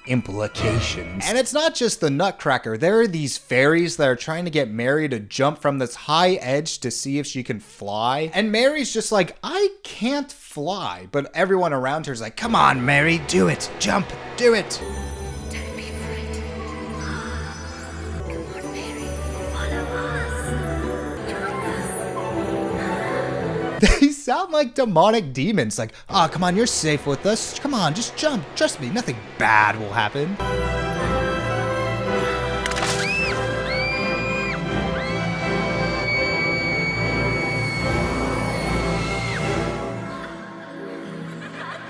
implications. And it's not just the Nutcracker. There are these fairies that are trying to get Mary to jump from this high edge to see if she can fly. And Mary's just like, I can't fly. But everyone around her is like, come on, Mary, do it. Jump, do it.
Don't be afraid. Come on, Mary. Follow us. Join us.
They sound like demonic demons. Like, oh, come on, you're safe with us. Come on, just jump. Trust me, nothing bad will happen.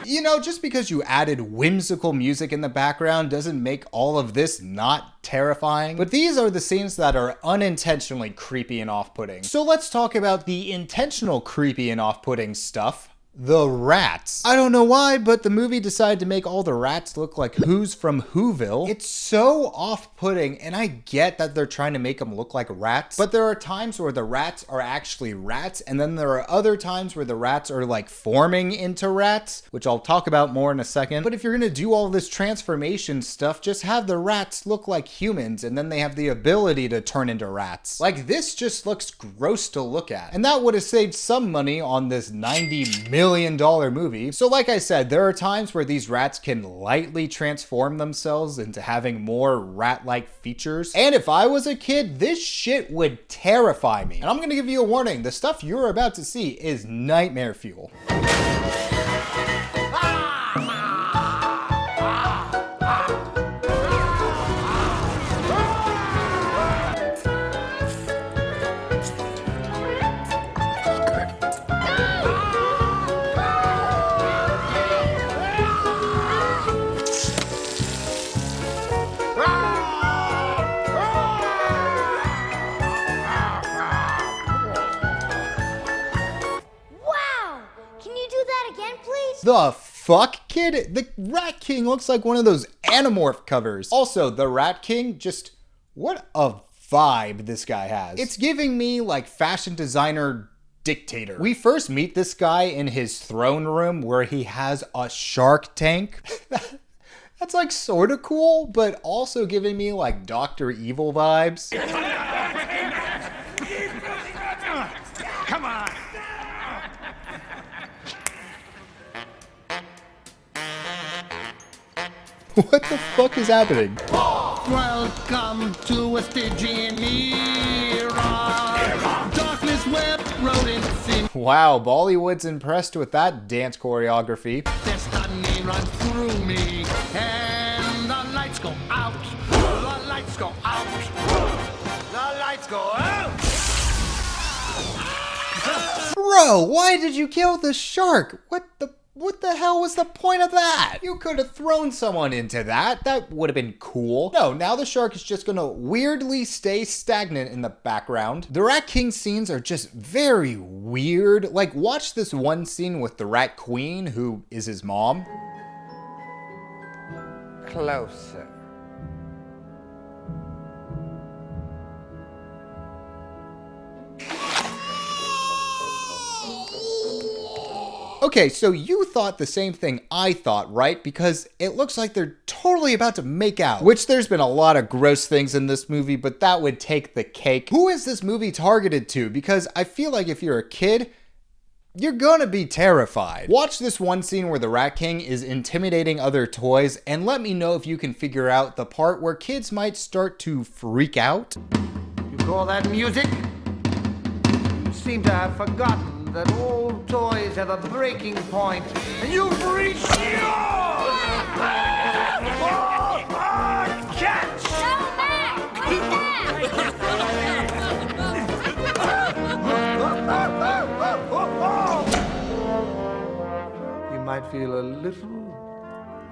You know, just because you added whimsical music in the background doesn't make all of this not terrifying. But these are the scenes that are unintentionally creepy and off-putting. So let's talk about the intentional creepy and off-putting stuff. The rats. I don't know why, but the movie decided to make all the rats look like Who's from Whoville. It's so off-putting, and I get that they're trying to make them look like rats, but there are times where the rats are actually rats, and then there are other times where the rats are like forming into rats, which I'll talk about more in a second. But if you're gonna do all this transformation stuff, just have the rats look like humans, and then they have the ability to turn into rats. Like, this just looks gross to look at, and that would have saved some money on this $90 million movie. So like I said, there are times where these rats can lightly transform themselves into having more rat-like features. And if I was a kid, this shit would terrify me. And I'm gonna give you a warning, the stuff you're about to see is nightmare fuel. the fuck, kid? The Rat King looks like one of those Animorph covers. Also, the Rat King, just what a vibe this guy has. It's giving me like fashion designer dictator. We first meet this guy in his throne room where he has a shark tank. That's like sort of cool, but also giving me like Dr. Evil vibes.
Come on.
What the fuck is happening?
Welcome to a Stygian era. Darkness wept rodents in.
Wow, Bollywood's impressed with that dance choreography.
Destiny runs through me, and the lights go out. The lights go out. The lights go out.
Bro, why did you kill the shark? What the hell was the point of that? You could have thrown someone into that. That would have been cool. No, now the shark is just gonna weirdly stay stagnant in the background. The Rat King scenes are just very weird. Like, watch this one scene with the Rat Queen, who is his mom.
Closer.
Okay, so you thought the same thing I thought, right? Because it looks like they're totally about to make out. Which there's been a lot of gross things in this movie, but that would take the cake. Who is this movie targeted to? Because I feel like if you're a kid, you're gonna be terrified. Watch this one scene where the Rat King is intimidating other toys and let me know if you can figure out the part where kids might start to freak out.
You call that music? You seem to have forgotten that all toys have a breaking point, and you've reached yours! Catch! You might feel a little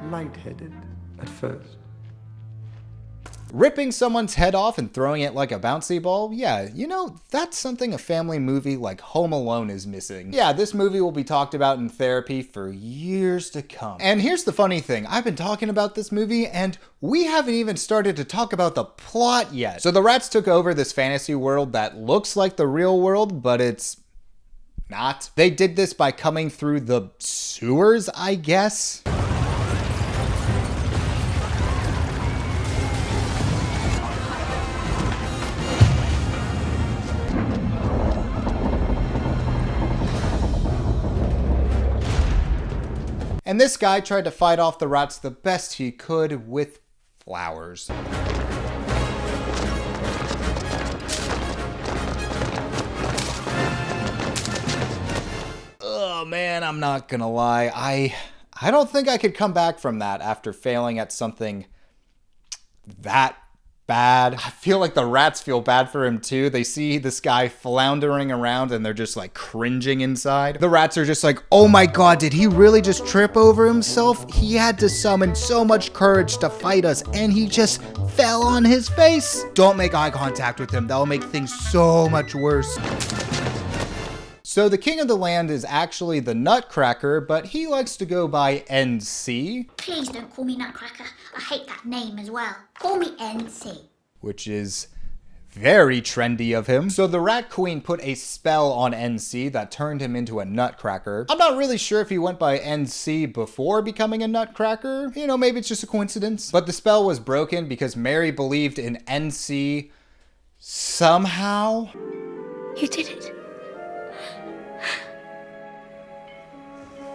lightheaded at first.
Ripping someone's head off and throwing it like a bouncy ball? Yeah, you know, that's something a family movie like Home Alone is missing. Yeah, this movie will be talked about in therapy for years to come. And here's the funny thing, I've been talking about this movie and we haven't even started to talk about the plot yet. So the rats took over this fantasy world that looks like the real world, but it's not. They did this by coming through the sewers, I guess. And this guy tried to fight off the rats the best he could with flowers. Oh man, I'm not gonna lie. I don't think I could come back from that after failing at something that bad. I feel like the rats feel bad for him too. They see this guy floundering around and they're just like cringing inside. The rats are just like, oh my god, did he really just trip over himself? He had to summon so much courage to fight us and he just fell on his face. Don't make eye contact with him. That'll make things so much worse. So the king of the land is actually the Nutcracker, but he likes to go by NC.
Please don't call me Nutcracker. I hate that name as well. Call me NC.
Which is very trendy of him. So the Rat Queen put a spell on NC that turned him into a Nutcracker. I'm not really sure if he went by NC before becoming a Nutcracker. You know, maybe it's just a coincidence. But the spell was broken because Mary believed in NC somehow.
You did it.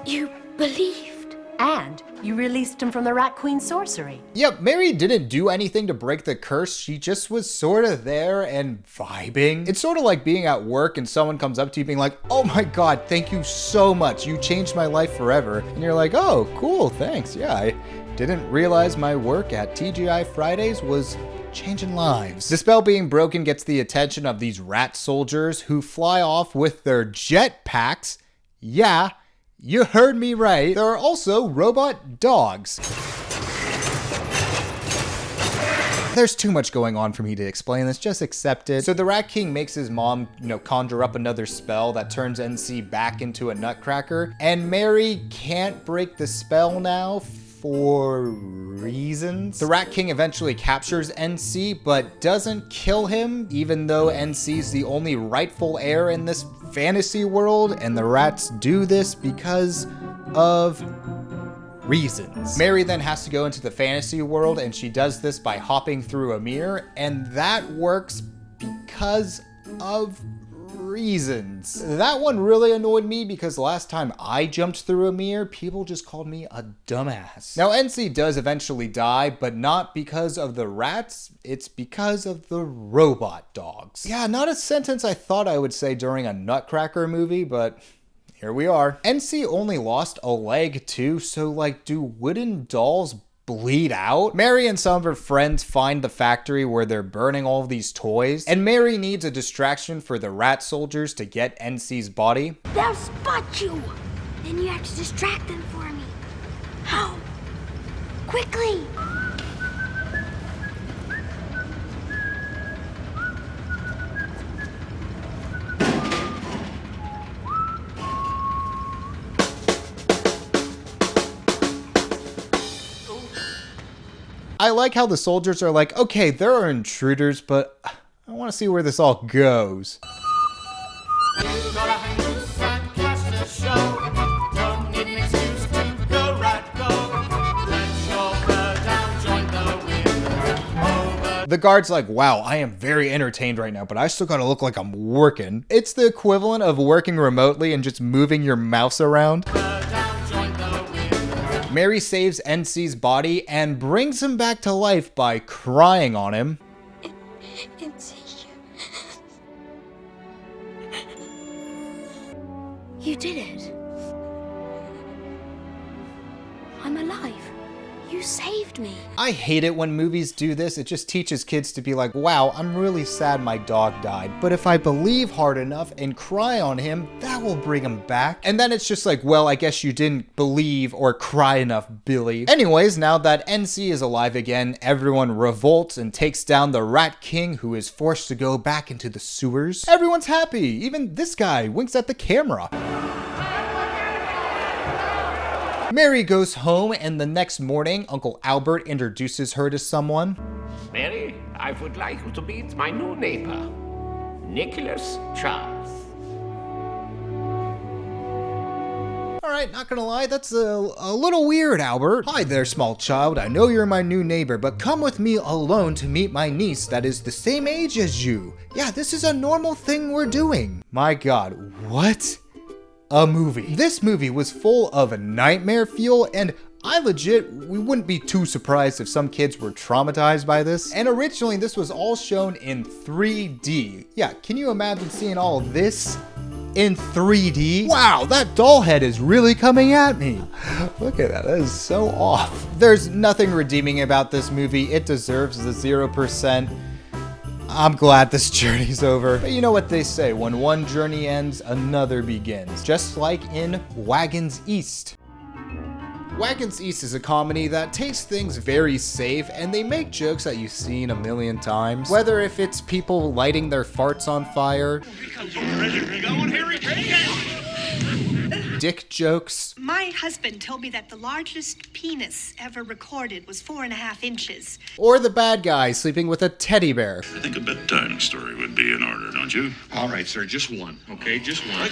You believed.
And you released him from the Rat Queen's sorcery.
Yep, Mary didn't do anything to break the curse. She just was sort of there and vibing. It's sort of like being at work and someone comes up to you being like, oh my god, thank you so much. You changed my life forever. And you're like, oh, cool, thanks. Yeah, I didn't realize my work at TGI Fridays was changing lives. The spell being broken gets the attention of these rat soldiers who fly off with their jet packs. Yeah, you heard me right. There are also robot dogs. There's too much going on for me to explain this, just accept it. So the Rat King makes his mom, conjure up another spell that turns NC back into a Nutcracker, and Mary can't break the spell now for reasons. The Rat King eventually captures NC, but doesn't kill him, even though NC's the only rightful heir in this fantasy world, and the rats do this because of reasons. Mary then has to go into the fantasy world, and she does this by hopping through a mirror, and that works because of reasons. That one really annoyed me because last time I jumped through a mirror, people just called me a dumbass. Now, NC does eventually die, but not because of the rats, it's because of the robot dogs. Yeah, not a sentence I thought I would say during a Nutcracker movie, but here we are. NC only lost a leg too, so like, do wooden dolls bleed out? Mary and some of her friends find the factory where they're burning all of these toys, and Mary needs a distraction for the rat soldiers to get NC's body.
They'll spot you. Then you have to distract them for me. How? Quickly.
I like how the soldiers are like, okay, there are intruders, but I want to see where this all goes. The guard's like, wow, I am very entertained right now, but I still gotta look like I'm working. It's the equivalent of working remotely and just moving your mouse around. Mary saves NC's body and brings him back to life by crying on him.
You did it. I'm alive. You saved me.
I hate it when movies do this. It just teaches kids to be like, wow, I'm really sad my dog died, but if I believe hard enough and cry on him, that will bring him back. And then it's just like, well, I guess you didn't believe or cry enough, Billy. Anyways, now that NC is alive again, everyone revolts and takes down the Rat King, who is forced to go back into the sewers. Everyone's happy. Even this guy winks at the camera. Mary goes home, and the next morning, Uncle Albert introduces her to someone.
Mary, I would like you to meet my new neighbor, Nicholas Charles.
Alright, not gonna lie, that's a little weird, Albert. Hi there, small child. I know you're my new neighbor, but come with me alone to meet my niece that is the same age as you. Yeah, this is a normal thing we're doing. My God, what? A movie. This movie was full of nightmare fuel, and we wouldn't be too surprised if some kids were traumatized by this. And originally this was all shown in 3D. Yeah, can you imagine seeing all of this in 3D? Wow, that doll head is really coming at me. Look at that is so off. There's nothing redeeming about this movie. It deserves the 0%. I'm glad this journey's over. But you know what they say, when one journey ends, another begins. Just like in Wagons East. Wagons East is a comedy that takes things very safe, and they make jokes that you've seen a million times. Whether if it's people lighting their farts on fire, dick jokes.
My husband told me that the largest penis ever recorded was 4.5 inches.
Or the bad guy sleeping with a teddy bear.
I think a bedtime story would be in order, don't you?
All right, sir, just one, okay? Just one.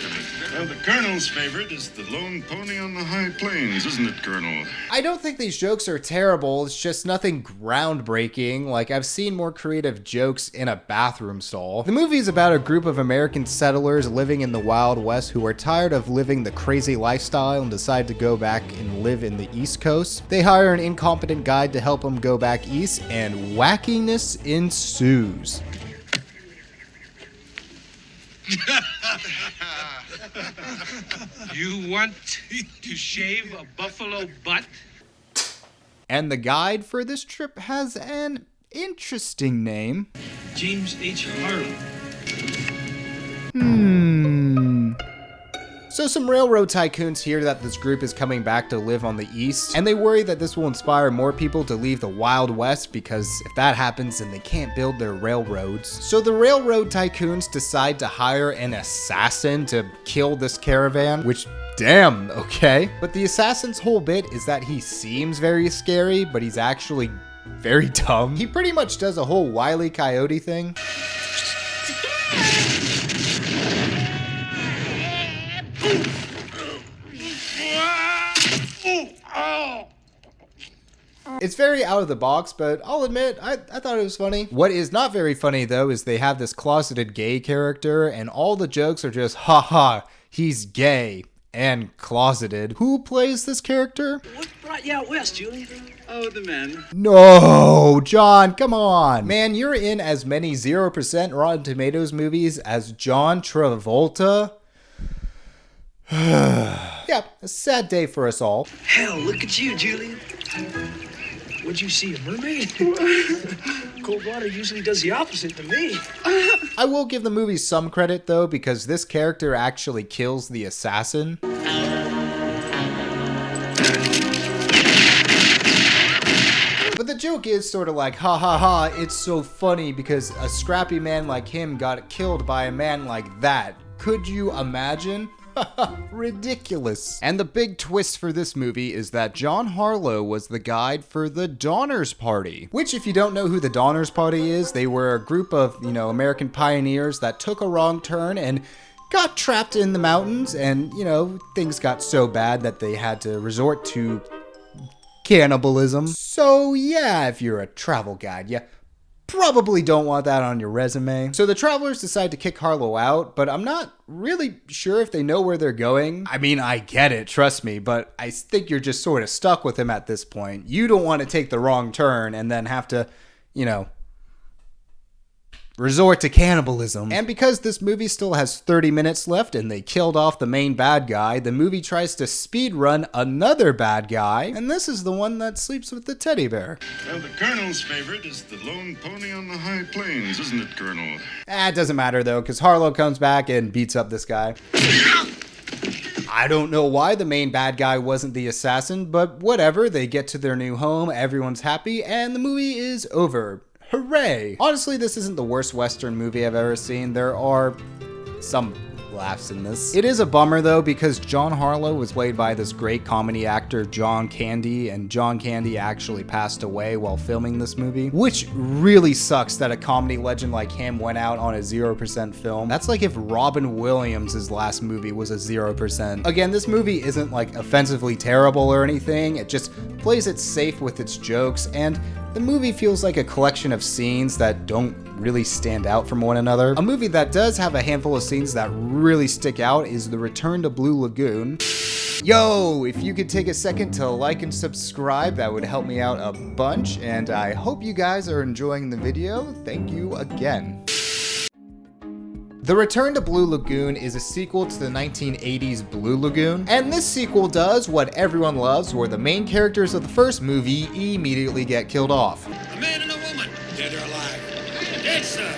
Well, the Colonel's favorite is the lone pony on the high plains, isn't it, Colonel?
I don't think these jokes are terrible, it's just nothing groundbreaking. Like, I've seen more creative jokes in a bathroom stall. The movie is about a group of American settlers living in the Wild West who are tired of living the crazy lifestyle and decide to go back and live in the East Coast. They hire an incompetent guide to help them go back east, and wackiness ensues.
You want to shave a buffalo butt?
And the guide for this trip has an interesting name.
James H. Harlan.
So some railroad tycoons hear that this group is coming back to live on the East, and they worry that this will inspire more people to leave the Wild West, because if that happens, then they can't build their railroads. So the railroad tycoons decide to hire an assassin to kill this caravan, which, damn, okay. But the assassin's whole bit is that he seems very scary, but he's actually very dumb. He pretty much does a whole Wile E. Coyote thing. It's very out of the box, but I'll admit, I thought it was funny. What is not very funny, though, is they have this closeted gay character, and all the jokes are just, haha, he's gay and closeted. Who plays this character?
What brought you out west, Julie? Oh, the men.
No, John, come on. Man, you're in as many 0% Rotten Tomatoes movies as John Travolta. Yeah, a sad day for us all.
Hell, look at you, Julie. What'd you see, a mermaid? Cold water usually does the opposite to me.
I will give the movie some credit, though, because this character actually kills the assassin. But the joke is sort of like, ha ha ha, it's so funny because a scrappy man like him got killed by a man like that. Could you imagine? Ridiculous. And the big twist for this movie is that John Harlow was the guide for the Donner's Party. Which, if you don't know who the Donner's Party is, they were a group of, American pioneers that took a wrong turn and got trapped in the mountains, and, things got so bad that they had to resort to cannibalism. So yeah, if you're a travel guide, you probably don't want that on your resume. So the travelers decide to kick Harlow out, but I'm not really sure if they know where they're going. I mean, I get it, trust me, but I think you're just sort of stuck with him at this point. You don't want to take the wrong turn and then have to, resort to cannibalism. And because this movie still has 30 minutes left and they killed off the main bad guy, the movie tries to speedrun another bad guy, and this is the one that sleeps with the teddy bear.
Well, the Colonel's favorite is the lone pony on the high plains, isn't it, Colonel?
It doesn't matter though, because Harlow comes back and beats up this guy. I don't know why the main bad guy wasn't the assassin, but whatever, they get to their new home, everyone's happy, and the movie is over. Hooray! Honestly, this isn't the worst Western movie I've ever seen. There are some laughs in this. It is a bummer though, because John Harlow was played by this great comedy actor John Candy, and John Candy actually passed away while filming this movie, which really sucks that a comedy legend like him went out on a 0% film. That's like if Robin Williams' last movie was a 0%. Again, this movie isn't like offensively terrible or anything, it just plays it safe with its jokes, and the movie feels like a collection of scenes that don't really stand out from one another. A movie that does have a handful of scenes that really stick out is The Return to Blue Lagoon. Yo, if you could take a second to like and subscribe, that would help me out a bunch, and I hope you guys are enjoying the video. Thank you again. The Return to Blue Lagoon is a sequel to the 1980s Blue Lagoon, and this sequel does what everyone loves, where the main characters of the first movie immediately get killed off.
A man and a woman, dead or alive. Dead, sir.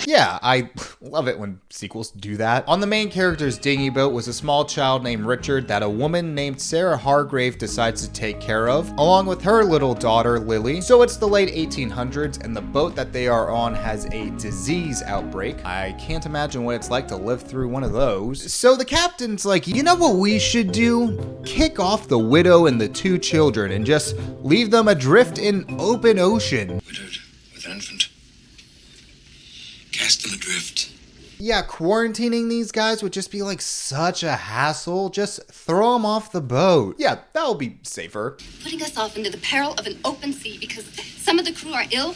Yeah, I love it when sequels do that. On the main character's dinghy boat was a small child named Richard that a woman named Sarah Hargrave decides to take care of, along with her little daughter, Lily. So it's the late 1800s, and the boat that they are on has a disease outbreak. I can't imagine what it's like to live through one of those. So the captain's like, you know what we should do? Kick off the widow and the two children and just leave them adrift in open ocean.
Widowed with an infant. Cast them adrift.
Yeah, quarantining these guys would just be like such a hassle. Just throw them off the boat. Yeah, that'll be safer.
Putting us off into the peril of an open sea because some of the crew are ill?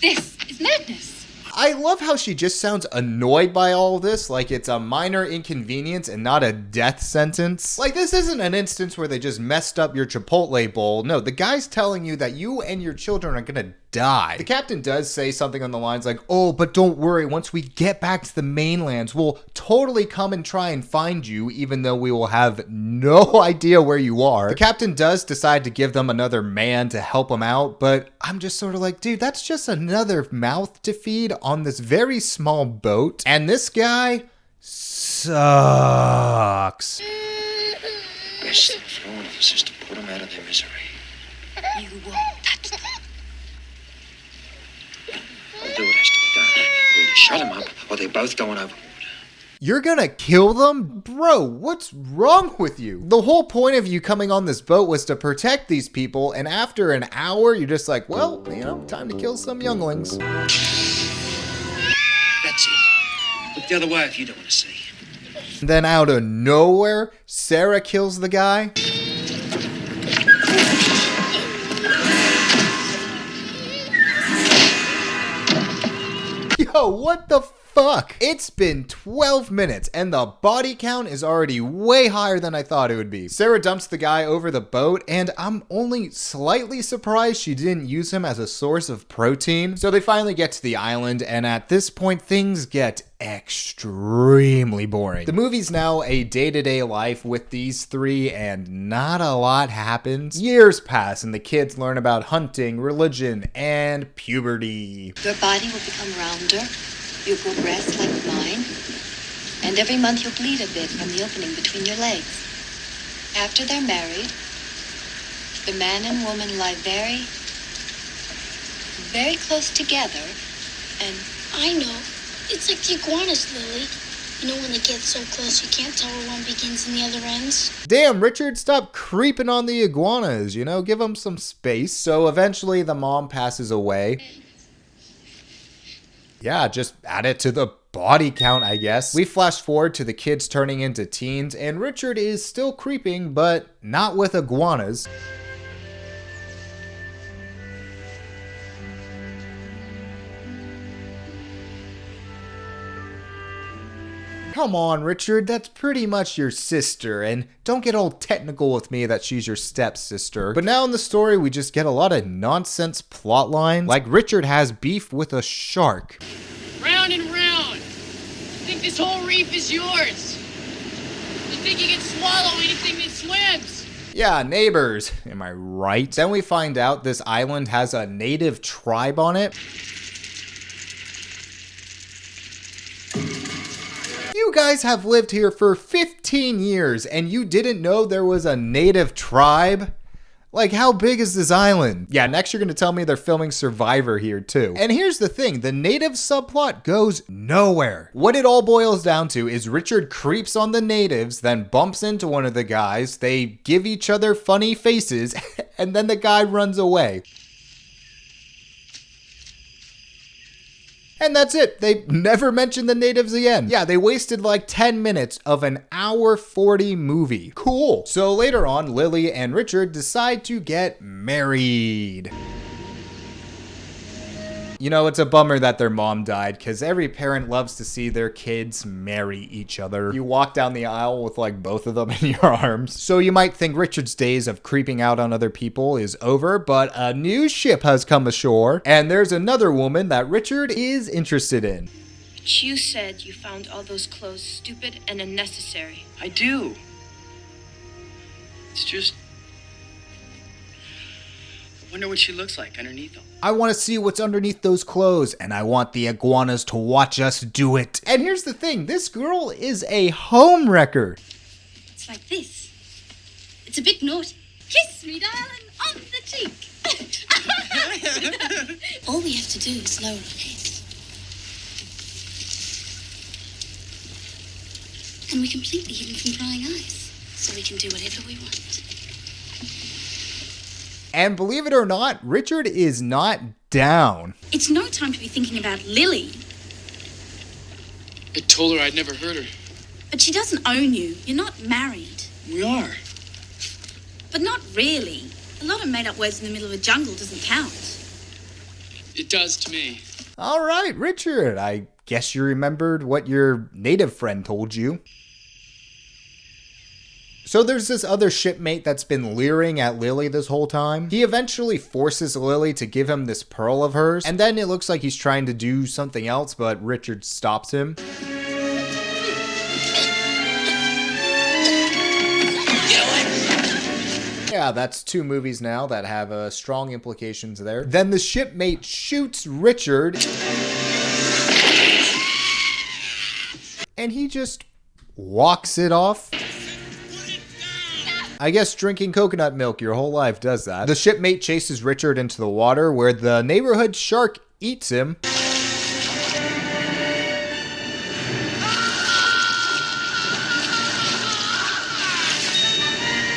This is madness.
I love how she just sounds annoyed by all this, like it's a minor inconvenience and not a death sentence. Like, this isn't an instance where they just messed up your Chipotle bowl. No, the guy's telling you that you and your children are gonna die. The captain does say something on the lines like, oh, but don't worry, once we get back to the mainlands, we'll totally come and try and find you, even though we will have no idea where you are. The captain does decide to give them another man to help them out, but I'm just sort of like, dude, that's just another mouth to feed on this very small boat. And this guy sucks.
Best thing for all of us is to put them out of their misery.
You won't touch them.
I'll do what has to be done. We either shut them up or they're both going overboard.
You're gonna kill them? Bro, what's wrong with you? The whole point of you coming on this boat was to protect these people, and after an hour, you're just like, well, you know, time to kill some younglings.
That's it. Look the other way if you don't want to see.
And then out of nowhere, Sarah kills the guy. Yo, what the fuck? It's been 12 minutes and the body count is already way higher than I thought it would be. Sarah dumps the guy over the boat, and I'm only slightly surprised she didn't use him as a source of protein. So they finally get to the island, and at this point things get extremely boring. The movie's now a day-to-day life with these three, and not a lot happens. Years pass and the kids learn about hunting, religion, and puberty.
Your body will become rounder. You'll grow breasts like mine. And every month you'll bleed a bit from the opening between your legs. After they're married, the man and woman lie very, very close together, and
I know. It's like the iguanas, Lily. You know when they get so close you can't tell where one begins and the other ends?
Damn, Richard, stop creeping on the iguanas, you know? Give them some space. So eventually the mom passes away. Yeah, just add it to the body count, I guess. We flash forward to the kids turning into teens, and Richard is still creeping, but not with iguanas. Come on, Richard, that's pretty much your sister, and don't get all technical with me that she's your stepsister. But now in the story, we just get a lot of nonsense plot lines, like Richard has beef with a shark.
Round and round. You think this whole reef is yours? You think you can swallow anything that swims?
Yeah, neighbors, am I right? Then we find out this island has a native tribe on it. You guys have lived here for 15 years and you didn't know there was a native tribe? Like, how big is this island? Yeah, next you're gonna tell me they're filming Survivor here too. And here's the thing, the native subplot goes nowhere. What it all boils down to is Richard creeps on the natives, then bumps into one of the guys, they give each other funny faces, and then the guy runs away. And that's it. They never mentioned the natives again. Yeah, they wasted like 10 minutes of an hour 40 movie. Cool. So later on, Lily and Richard decide to get married. You know, it's a bummer that their mom died, because every parent loves to see their kids marry each other. You walk down the aisle with like both of them in your arms. So you might think Richard's days of creeping out on other people is over, but a new ship has come ashore, and there's another woman that Richard is interested in.
But you said you found all those clothes stupid and unnecessary.
I do. It's just... I wonder what she looks like underneath them.
I want to see what's underneath those clothes, and I want the iguanas to watch us do it. And here's the thing, this girl is a home wrecker.
It's like this. It's a bit naughty. Kiss me, darling, on the cheek. All we have to do is lower our heads. And we're completely hidden from prying eyes, so we can do whatever we want.
And believe it or not, Richard is not down.
It's no time to be thinking about Lily.
I told her I'd never hurt her.
But she doesn't own you. You're not married.
We are.
But not really. A lot of made-up words in the middle of a jungle doesn't count.
It does to me.
All right, Richard, I guess you remembered what your native friend told you. So there's this other shipmate that's been leering at Lily this whole time. He eventually forces Lily to give him this pearl of hers, and then it looks like he's trying to do something else, but Richard stops him. Yeah, that's 2 movies now that have strong implications there. Then the shipmate shoots Richard, and he just walks it off. I guess drinking coconut milk your whole life does that. The shipmate chases Richard into the water where the neighborhood shark eats him.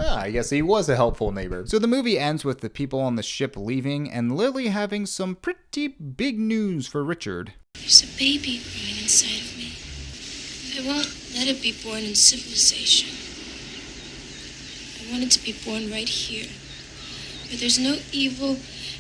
I guess he was a helpful neighbor. So the movie ends with the people on the ship leaving and Lily having some pretty big news for Richard.
There's a baby growing inside of me. I won't let it be born in civilization. I want it to be born right here, where there's no evil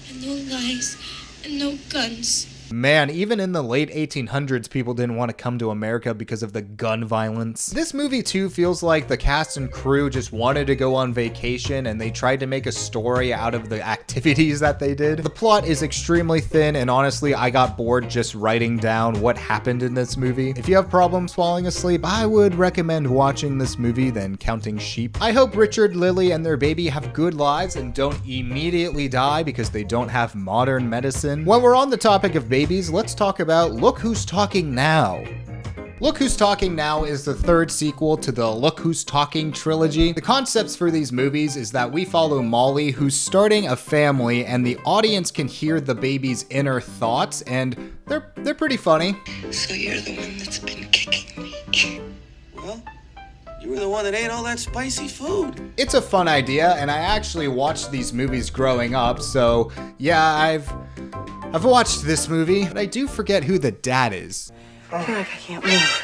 and no lies and no guns.
Man, even in the late 1800s, people didn't want to come to America because of the gun violence. This movie too feels like the cast and crew just wanted to go on vacation and they tried to make a story out of the activities that they did. The plot is extremely thin and honestly, I got bored just writing down what happened in this movie. If you have problems falling asleep, I would recommend watching this movie than counting sheep. I hope Richard, Lily, and their baby have good lives and don't immediately die because they don't have modern medicine. While we're on the topic of babies, let's talk about Look Who's Talking Now. Look Who's Talking Now is the 3rd sequel to the Look Who's Talking trilogy. The concepts for these movies is that we follow Molly, who's starting a family, and the audience can hear the baby's inner thoughts, and they're pretty funny.
So you're the one that's been kicking me. Well, you were the one that ate all that spicy food.
It's a fun idea, and I actually watched these movies growing up, so yeah, I've watched this movie, but I do forget who the dad is.
I feel like I can't move.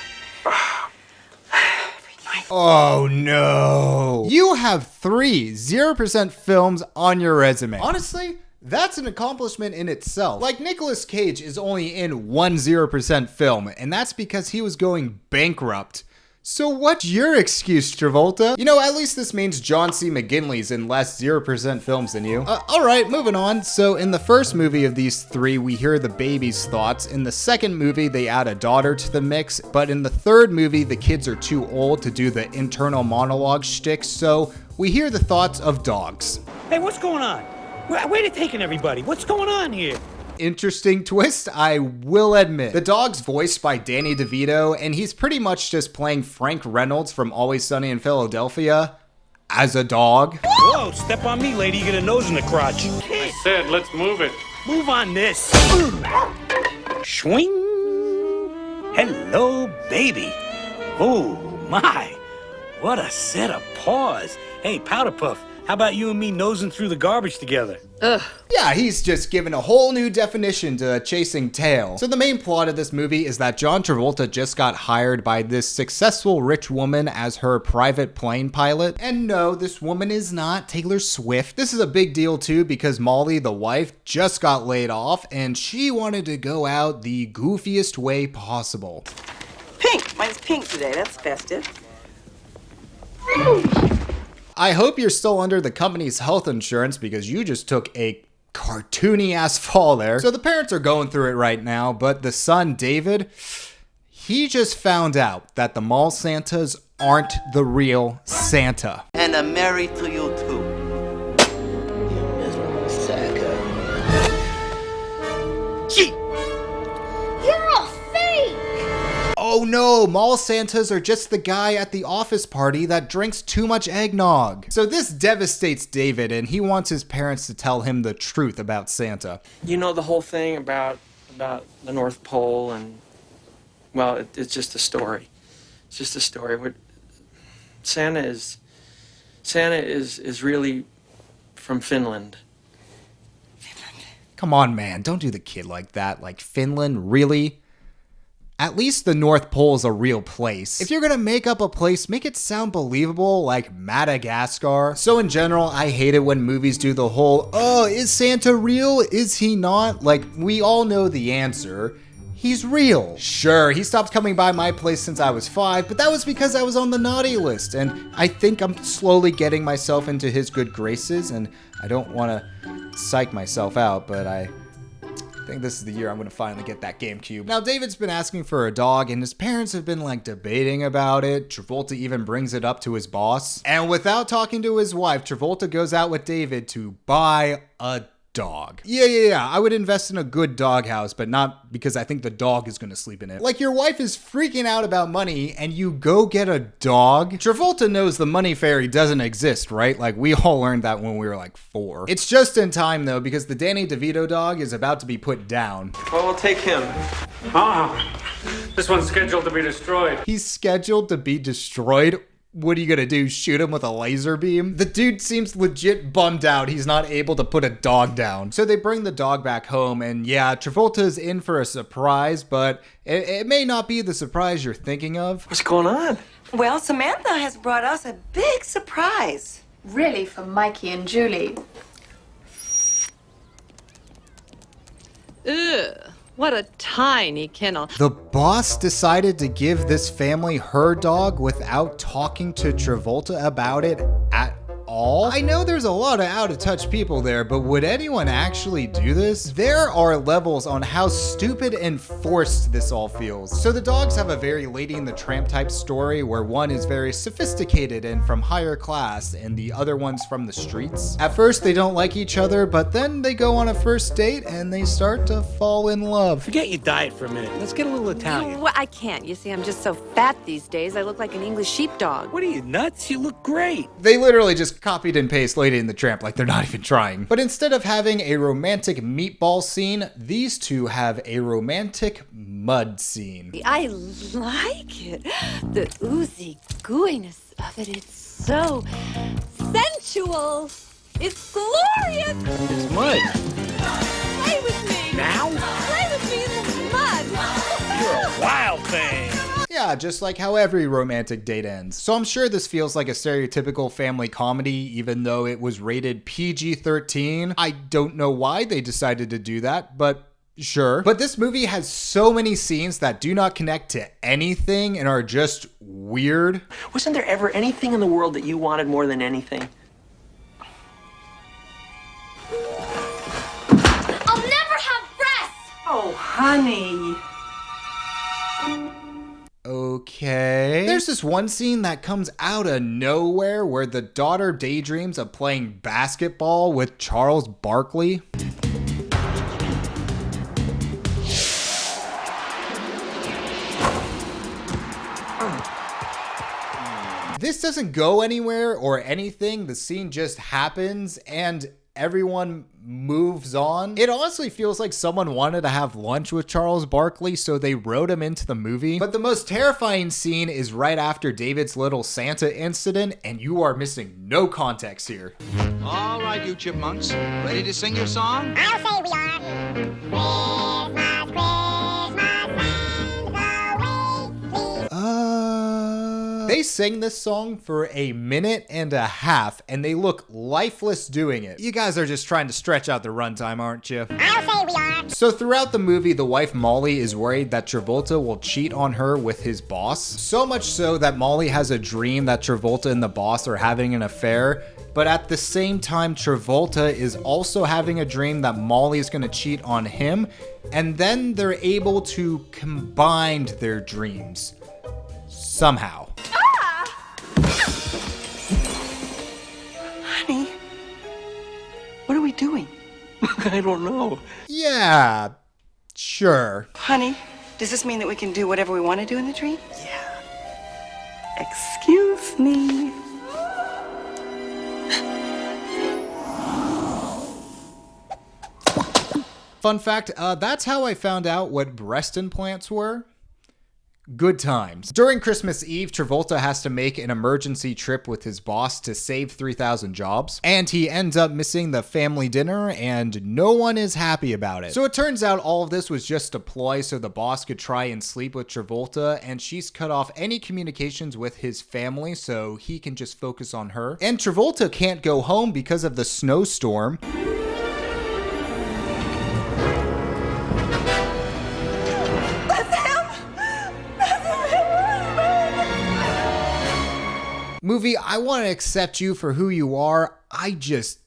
Oh no. You have 3 0% films on your resume. Honestly, that's an accomplishment in itself. Like, Nicolas Cage is only in 1 0% film, and that's because he was going bankrupt. So what's your excuse, Travolta? You know, at least this means John C. McGinley's in less 0% films than you. Alright, moving on. So in the first movie of these 3, we hear the baby's thoughts. In the second movie, they add a daughter to the mix. But in the third movie, the kids are too old to do the internal monologue shtick, so we hear the thoughts of dogs.
Hey, what's going on? Where are they taking everybody? What's going on here?
Interesting twist, I will admit. The dog's voiced by Danny DeVito, and he's pretty much just playing Frank Reynolds from Always Sunny in Philadelphia as a dog.
Whoa, step on me, lady, you get a nose in the crotch.
I said, let's move it.
Move on this. Swing. Hello, baby. Oh, my. What a set of paws. Hey, Powder Puff, how about you and me nosing through the garbage together?
Ugh. Yeah, he's just given a whole new definition to chasing tail. So the main plot of this movie is that John Travolta just got hired by this successful rich woman as her private plane pilot. And no, this woman is not Taylor Swift. This is a big deal too because Molly, the wife, just got laid off and she wanted to go out the goofiest way possible.
Pink! Mine's pink today. That's festive.
I hope you're still under the company's health insurance because you just took a cartoony ass fall there. So the parents are going through it right now, but the son, David, he just found out that the mall Santas aren't the real Santa.
And I'm married to you too. You miserable sucker.
Gee!
You're a fake!
Oh no, mall Santas are just the guy at the office party that drinks too much eggnog. So this devastates David and he wants his parents to tell him the truth about Santa.
You know the whole thing about the North Pole and, well, it's just a story. It's just a story. Santa is really from Finland.
Come on, man, don't do the kid like that. Like, Finland, really? At least the North Pole is a real place. If you're gonna make up a place, make it sound believable, like Madagascar. So in general, I hate it when movies do the whole, oh, is Santa real? Is he not? Like, we all know the answer. he's real. Sure, he stopped coming by my place since I was 5, but that was because I was on the naughty list, and I think I'm slowly getting myself into his good graces, and I don't want to psych myself out, but I think this is the year I'm going to finally get that GameCube. Now, David's been asking for a dog, and his parents have been like debating about it. Travolta even brings it up to his boss. And without talking to his wife, Travolta goes out with David to buy a dog. Yeah. I would invest in a good dog house, but not because I think the dog is gonna sleep in it. Like, your wife is freaking out about money and you go get a dog? Travolta knows the money fairy doesn't exist, right? Like, we all learned that when we were like 4. It's just in time though, because the Danny DeVito dog is about to be put down.
Well, we'll take him.
This one's scheduled to be destroyed.
He's scheduled to be destroyed? What are you gonna do, shoot him with a laser beam? The dude seems legit bummed out he's not able to put a dog down. So they bring the dog back home, and yeah, Travolta's in for a surprise, but it may not be the surprise you're thinking of.
What's going on?
Well, Samantha has brought us a big surprise.
Really, for Mikey and Julie.
Ugh. What a tiny kennel.
The boss decided to give this family her dog without talking to Travolta about it at all. I know there's a lot of out-of-touch people there, but would anyone actually do this? There are levels on how stupid and forced this all feels. So the dogs have a very Lady and the Tramp type story where one is very sophisticated and from higher class and the other one's from the streets. At first they don't like each other, but then they go on a first date and they start to fall in love.
Forget your diet for a minute. Let's get a little Italian.
Well, I can't. You see, I'm just so fat these days. I look like an English sheepdog.
What are you, nuts? You look great.
They literally just copied and pasted Lady and the Tramp like they're not even trying. But instead of having a romantic meatball scene, these two have a romantic mud scene.
I like it. The oozy gooiness of it. It's so sensual. It's glorious.
It's mud.
Play with me.
Now?
Play with me in this mud.
You're a wild thing.
Yeah, just like how every romantic date ends. So I'm sure this feels like a stereotypical family comedy, even though it was rated PG-13. I don't know why they decided to do that, but sure. But this movie has so many scenes that do not connect to anything and are just weird.
Wasn't there ever anything in the world that you wanted more than anything?
I'll never have breasts! Oh, honey.
Okay. There's this one scene that comes out of nowhere where the daughter daydreams of playing basketball with Charles Barkley. This doesn't go anywhere or anything. The scene just happens and everyone moves on. It honestly feels like someone wanted to have lunch with Charles Barkley, so they wrote him into the movie. But the most terrifying scene is right after David's little Santa incident, and you are missing no context here.
All right, you chipmunks, ready to sing your song?
I'll say we are.
They sing this song for 1.5 minutes, and they look lifeless doing it. You guys are just trying to stretch out the runtime, aren't you?
I'll say we are.
So throughout the movie, the wife Molly is worried that Travolta will cheat on her with his boss. So much so that Molly has a dream that Travolta and the boss are having an affair. But at the same time, Travolta is also having a dream that Molly is going to cheat on him. And then they're able to combine their dreams. Somehow.
Honey, what are we doing?
I don't know.
Yeah, sure.
Honey, does this mean that we can do whatever we want to do in the dream? Yeah. Excuse me.
Fun fact, that's how I found out what breast implants were. Good times. During Christmas Eve, Travolta has to make an emergency trip with his boss to save 3,000 jobs, and he ends up missing the family dinner, and no one is happy about it. So it turns out all of this was just a ploy so the boss could try and sleep with Travolta, and she's cut off any communications with his family so he can just focus on her. And Travolta can't go home because of the snowstorm. Movie, I want to accept you for who you are. I just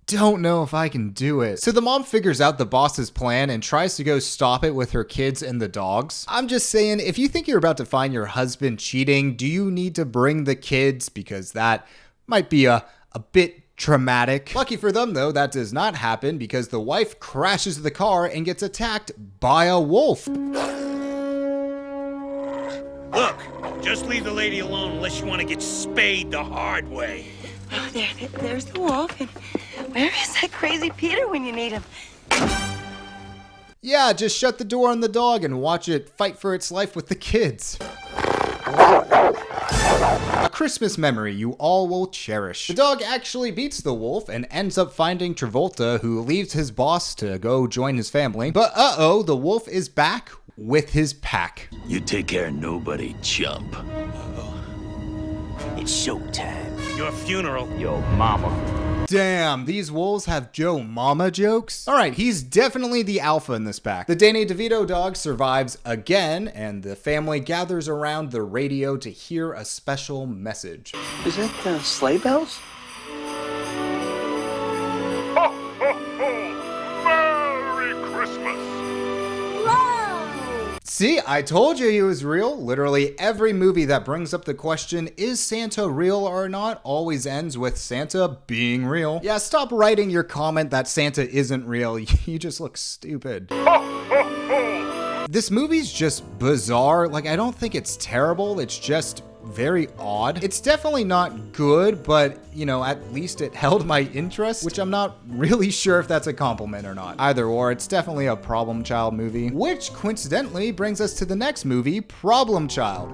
don't know if I can do it. So the mom figures out the boss's plan and tries to go stop it with her kids and the dogs. I'm just saying, if you think you're about to find your husband cheating, do you need to bring the kids? Because that might be a bit traumatic. Lucky for them though, that does not happen because the wife crashes the car and gets attacked by a wolf.
Look, just leave the lady alone unless you want to get spayed the hard way.
Oh, there's the wolf. And where is that crazy Peter when you need him?
Yeah, just shut the door on the dog and watch it fight for its life with the kids. A Christmas memory you all will cherish. The dog actually beats the wolf and ends up finding Travolta, who leaves his boss to go join his family. But uh-oh, the wolf is back with his pack.
You take care of nobody, chump.
It's showtime.
Your funeral.
Yo, mama.
Damn, these wolves have Joe Mama jokes? Alright, he's definitely the alpha in this pack. The Danny DeVito dog survives again, and the family gathers around the radio to hear a special message.
Is that sleigh bells?
Ho, ho, ho! Merry Christmas!
See, I told you he was real. Literally every movie that brings up the question, is Santa real or not, always ends with Santa being real. Yeah, stop writing your comment that Santa isn't real. You just look stupid. This movie's just bizarre. Like, I don't think it's terrible. It's just very odd. It's definitely not good, but, you know, at least it held my interest, which I'm not really sure if that's a compliment or not. Either or, it's definitely a problem child movie, which coincidentally brings us to the next movie, Problem Child.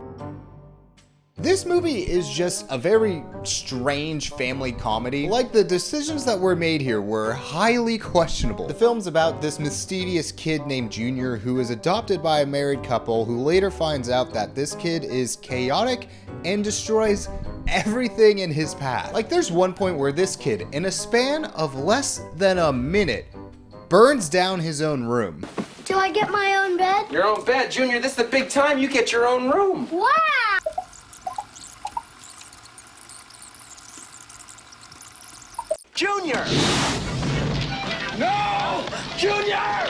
This movie is just a very strange family comedy. Like, the decisions that were made here were highly questionable. The film's about this mysterious kid named Junior who is adopted by a married couple who later finds out that this kid is chaotic and destroys everything in his path. Like, there's one point where this kid, in a span of less than a minute, burns down his own room.
Do I get my own bed?
Your own bed, Junior. This is the big time. You get your own room.
Wow!
Junior! No! Junior!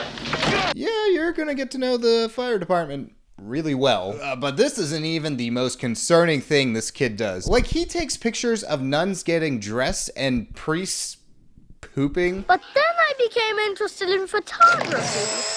Yeah, you're gonna get to know the fire department really well. But this isn't even the most concerning thing this kid does. Like, he takes pictures of nuns getting dressed and priests pooping.
But then I became interested in photography.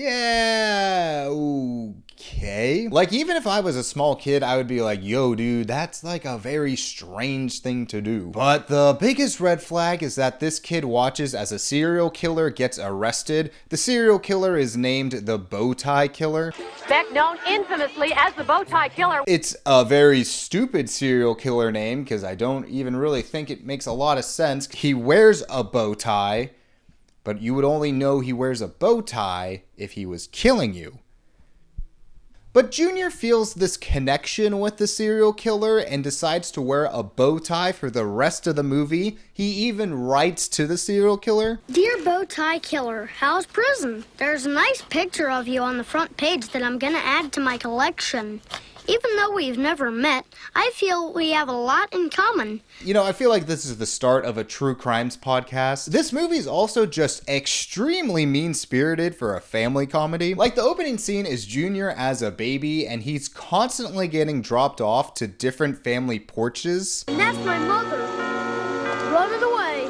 Yeah, okay. Like, even if I was a small kid, I would be like, yo, dude, that's like a very strange thing to do. But the biggest red flag is that this kid watches as a serial killer gets arrested. The serial killer is named the Bowtie Killer.
Beck known infamously as the Bowtie Killer.
It's a very stupid serial killer name because I don't even really think it makes a lot of sense. He wears a bow tie, but you would only know he wears a bow tie if he was killing you. But Junior feels this connection with the serial killer and decides to wear a bow tie for the rest of the movie. He even writes to the serial killer.
Dear Bowtie Killer, how's prison? There's a nice picture of you on the front page that I'm gonna add to my collection. Even though we've never met, I feel we have a lot in common.
You know, I feel like this is the start of a true crimes podcast. This movie is also just extremely mean-spirited for a family comedy. Like, the opening scene is Junior as a baby, and he's constantly getting dropped off to different family porches.
And that's my mother. Running away.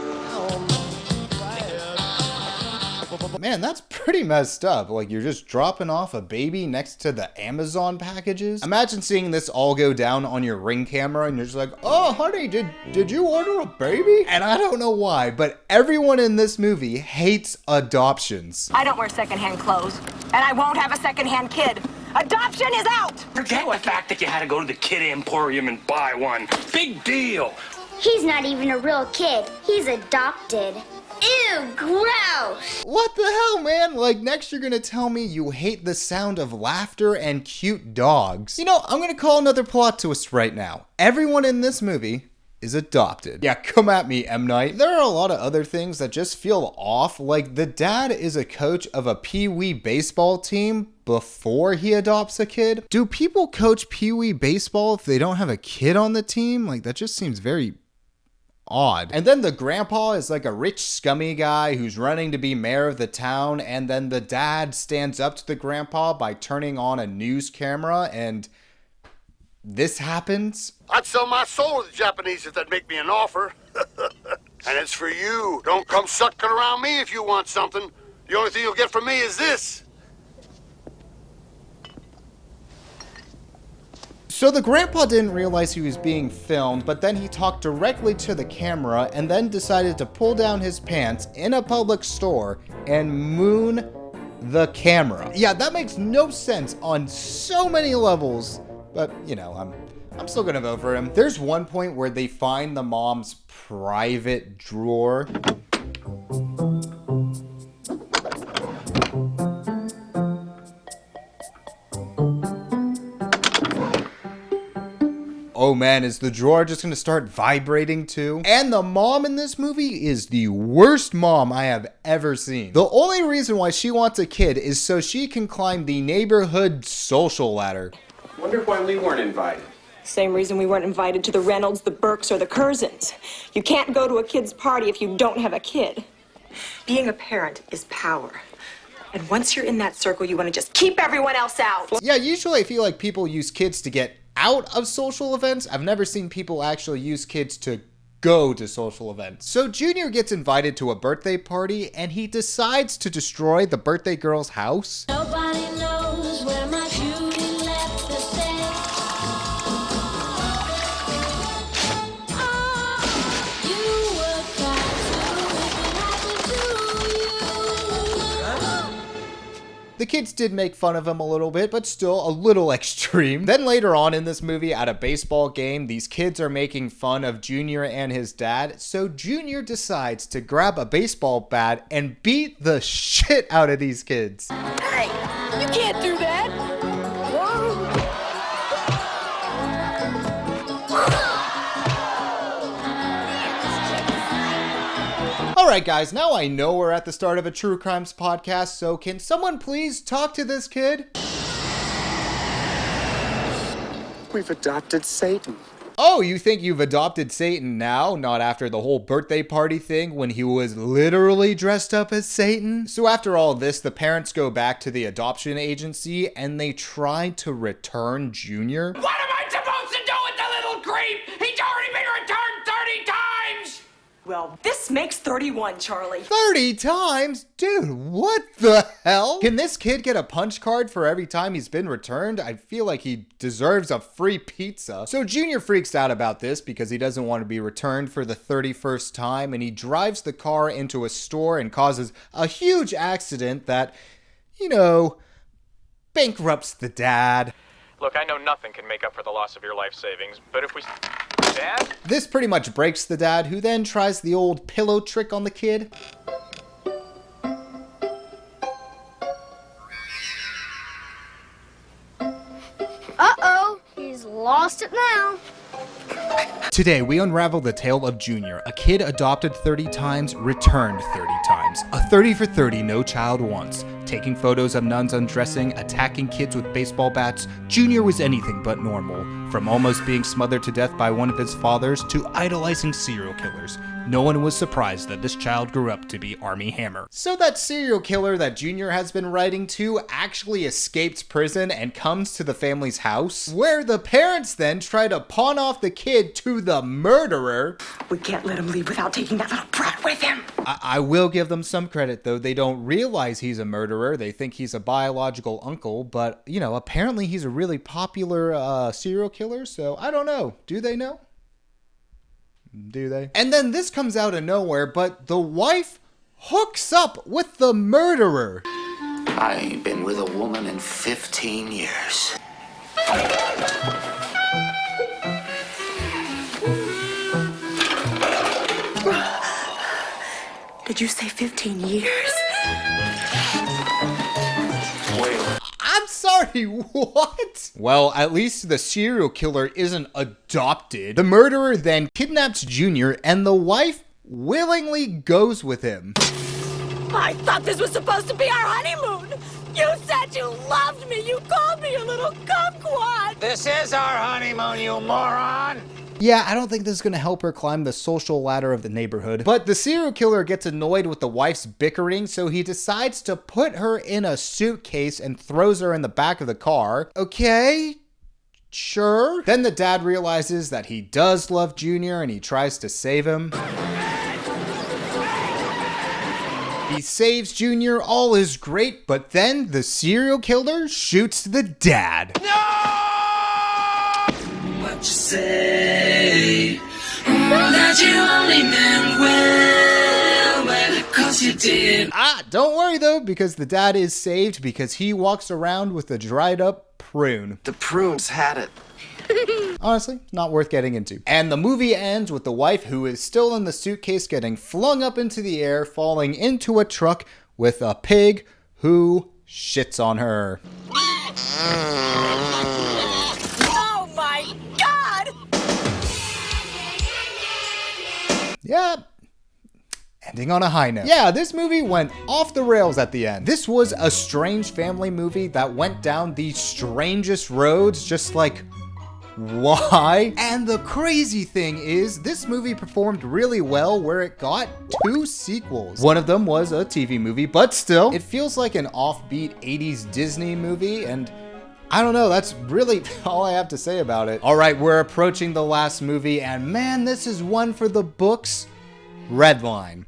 Man, that's pretty messed up. Like, you're just dropping off a baby next to the Amazon packages. Imagine seeing this all go down on your Ring camera and you're just like, oh, honey, did you order a baby? And I don't know why, but everyone in this movie hates adoptions.
I don't wear secondhand clothes, and I won't have a secondhand kid. Adoption is out!
Forget the fact that you had to go to the kid emporium and buy one. Big deal.
He's not even a real kid. He's adopted. Ew, gross!
What the hell, man? Like, next you're gonna tell me you hate the sound of laughter and cute dogs. You know, I'm gonna call another plot twist right now. Everyone in this movie is adopted. Yeah, come at me, M. Night. There are a lot of other things that just feel off. Like, the dad is a coach of a Pee-wee baseball team before he adopts a kid. Do people coach Pee-wee baseball if they don't have a kid on the team? Like, that just seems very odd. And then the grandpa is like a rich, scummy guy who's running to be mayor of the town, and then the dad stands up to the grandpa by turning on a news camera, and this happens.
I'd sell my soul to the Japanese if they'd make me an offer. And it's for you. Don't come sucking around me if you want something. The only thing you'll get from me is this.
So the grandpa didn't realize he was being filmed, but then he talked directly to the camera and then decided to pull down his pants in a public store and moon the camera. Yeah, that makes no sense on so many levels, but you know, I'm still gonna vote for him. There's one point where they find the mom's private drawer. Oh man, is the drawer just gonna start vibrating too? And the mom in this movie is the worst mom I have ever seen. The only reason why she wants a kid is so she can climb the neighborhood social ladder.
Wonder why we weren't invited.
Same reason we weren't invited to the Reynolds, the Burks, or the Curzons. You can't go to a kid's party if you don't have a kid. Being a parent is power. And once you're in that circle, you want to just keep everyone else out.
Yeah, usually I feel like people use kids to get out of social events. I've never seen people actually use kids to go to social events. So Junior gets invited to a birthday party and he decides to destroy the birthday girl's house.
Nobody knows where my beauty left the set. You were kind to if it happened to you.
The kids did make fun of him a little bit, but still a little extreme. Then later on in this movie, at a baseball game, these kids are making fun of Junior and his dad, so Junior decides to grab a baseball bat and beat the shit out of these kids.
Hey, you can't do that.
Alright guys, now I know we're at the start of a True Crimes podcast, so can someone please talk to this kid?
We've adopted Satan.
Oh, you think you've adopted Satan now, not after the whole birthday party thing when he was literally dressed up as Satan? So after all this, the parents go back to the adoption agency and they try to return Junior.
What am I supposed to do with the little creep? He's already been returned 30 times!
Well, this makes 31, Charlie.
30 times? Dude, what the hell? Can this kid get a punch card for every time he's been returned? I feel like he deserves a free pizza. So Junior freaks out about this because he doesn't want to be returned for the 31st time, and he drives the car into a store and causes a huge accident that, you know, bankrupts the dad.
Look, I know nothing can make up for the loss of your life savings, but if we... Dad?
This pretty much breaks the dad, who then tries the old pillow trick on the kid.
Uh-oh, he's lost it now.
Today, we unravel the tale of Junior, a kid adopted 30 times, returned 30 times. A 30 for 30 no child wants. Taking photos of nuns undressing, attacking kids with baseball bats, Junior was anything but normal. From almost being smothered to death by one of his fathers to idolizing serial killers. No one was surprised that this child grew up to be Armie Hammer. So that serial killer that Junior has been writing to actually escaped prison and comes to the family's house, where the parents then try to pawn off the kid to the murderer.
We can't let him leave without taking that little brat with him.
I will give them some credit though. They don't realize he's a murderer. They think he's a biological uncle, but you know, apparently he's a really popular serial killer, so I don't know. Do they know? Do they? And then this comes out of nowhere, but the wife hooks up with the murderer.
I ain't been with a woman in 15 years.
Did you say 15 years?
I'm sorry. Marty, what? Well, at least the serial killer isn't adopted. The murderer then kidnaps Junior, and the wife willingly goes with him.
I thought this was supposed to be our honeymoon. You said you loved me. You called me a little kumquat.
This is our honeymoon, you moron!
Yeah, I don't think this is gonna help her climb the social ladder of the neighborhood. But the serial killer gets annoyed with the wife's bickering, so he decides to put her in a suitcase and throws her in the back of the car. Okay, sure. Then the dad realizes that he does love Junior and he tries to save him. He saves Junior, all is great, but then the serial killer shoots the dad.
What you say? That you only meant well, cause you did.
Don't worry though, because the dad is saved because he walks around with a dried up prune.
The prunes had it.
Honestly, not worth getting into. And the movie ends with the wife, who is still in the suitcase, getting flung up into the air, falling into a truck with a pig who shits on her.
Oh my God!
Yeah. Ending on a high note. Yeah, this movie went off the rails at the end. This was a strange family movie that went down the strangest roads, just like, why? And the crazy thing is, this movie performed really well where it got 2 sequels. One of them was a TV movie, but still, it feels like an offbeat 80s Disney movie, and I don't know, that's really all I have to say about it. All right, we're approaching the last movie, and man, this is one for the books. Redline.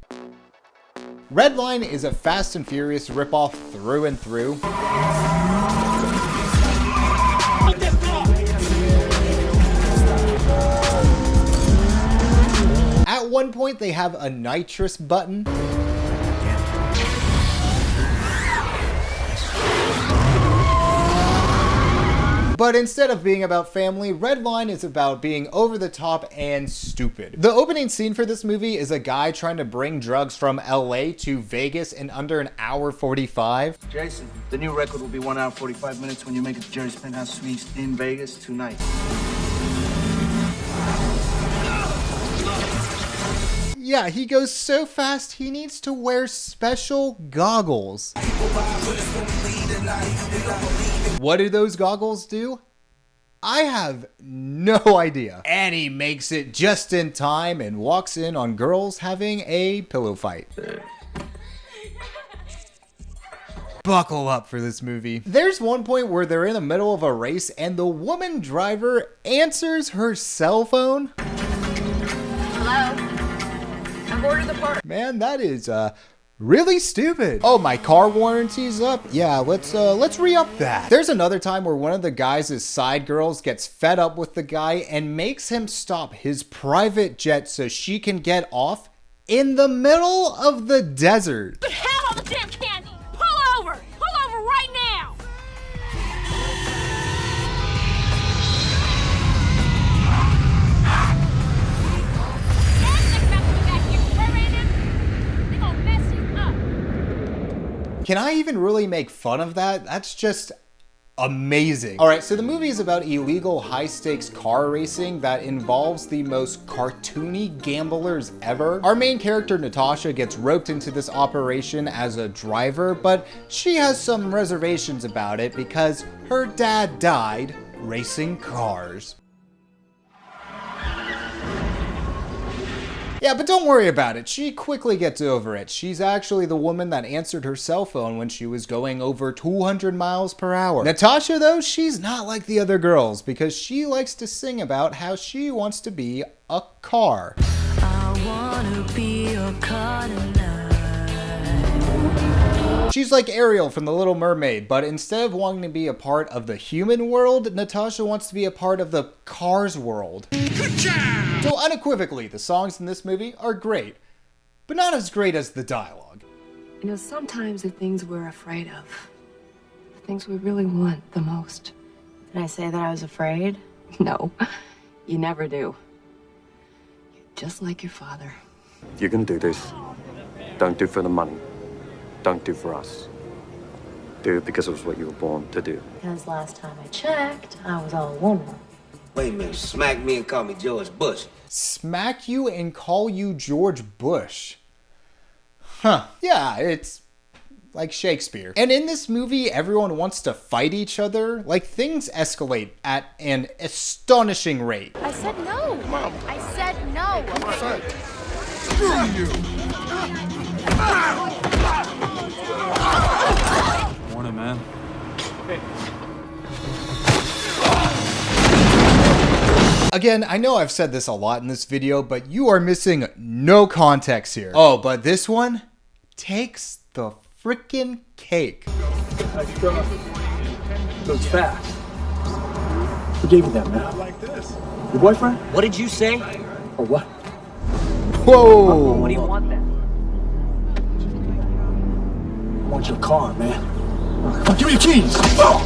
Redline is a Fast and Furious ripoff through and through. At one point, they have a nitrous button. But instead of being about family, Redline is about being over the top and stupid. The opening scene for this movie is a guy trying to bring drugs from LA to Vegas in under an hour 45.
Jason, the new record will be 1 hour 45 minutes when you make it to Jerry's Penthouse Suites in Vegas tonight.
Yeah, he goes so fast, he needs to wear special goggles. What do those goggles do? I have no idea. And he makes it just in time and walks in on girls having a pillow fight. Buckle up for this movie. There's one point where they're in the middle of a race and the woman driver answers her cell phone.
Hello? I've ordered the part.
Man, that is really stupid. Oh, my car warranty's up? Yeah, let's re-up that. There's another time where one of the guys' side girls gets fed up with the guy and makes him stop his private jet so she can get off in the middle of the desert.
But have all the damn candy! Pull over! Pull over right now!
Can I even really make fun of that? That's just amazing. All right, so the movie is about illegal high-stakes car racing that involves the most cartoony gamblers ever. Our main character, Natasha, gets roped into this operation as a driver, but she has some reservations about it because her dad died racing cars. Yeah, but don't worry about it. She quickly gets over it. She's actually the woman that answered her cell phone when she was going over 200 miles per hour. Natasha, though, she's not like the other girls because she likes to sing about how she wants to be a car.
I wanna be your car tonight.
She's like Ariel from The Little Mermaid, but instead of wanting to be a part of the human world, Natasha wants to be a part of the Cars world.
Good job!
So unequivocally, the songs in this movie are great, but not as great as the dialogue.
You know, sometimes the things we're afraid of, the things we really want the most. Did I say that I was afraid? No, you never do. You're just like your father.
You're gonna do this. Don't do for the money. Don't do for us.
do because it was what you were born to do.
Because last time I checked, I was all woman.
Wait a minute, smack me and call me George Bush.
Smack you and call you George Bush. Huh. Yeah, it's like Shakespeare. And in this movie, everyone wants to fight each other. Like, things escalate at an astonishing rate.
I said no. Mom. I said no. Okay.
Screw you!
Morning, man.
Again, I know I've said this a lot in this video, but you are missing no context here. Oh, but this one takes the freaking cake.
Nice truck. Goes fast. Who gave you that, man? Like this. Your boyfriend?
What did you say?
Or what?
Whoa!
What do you want then?
I want your car, man. Oh, give me your keys! Oh!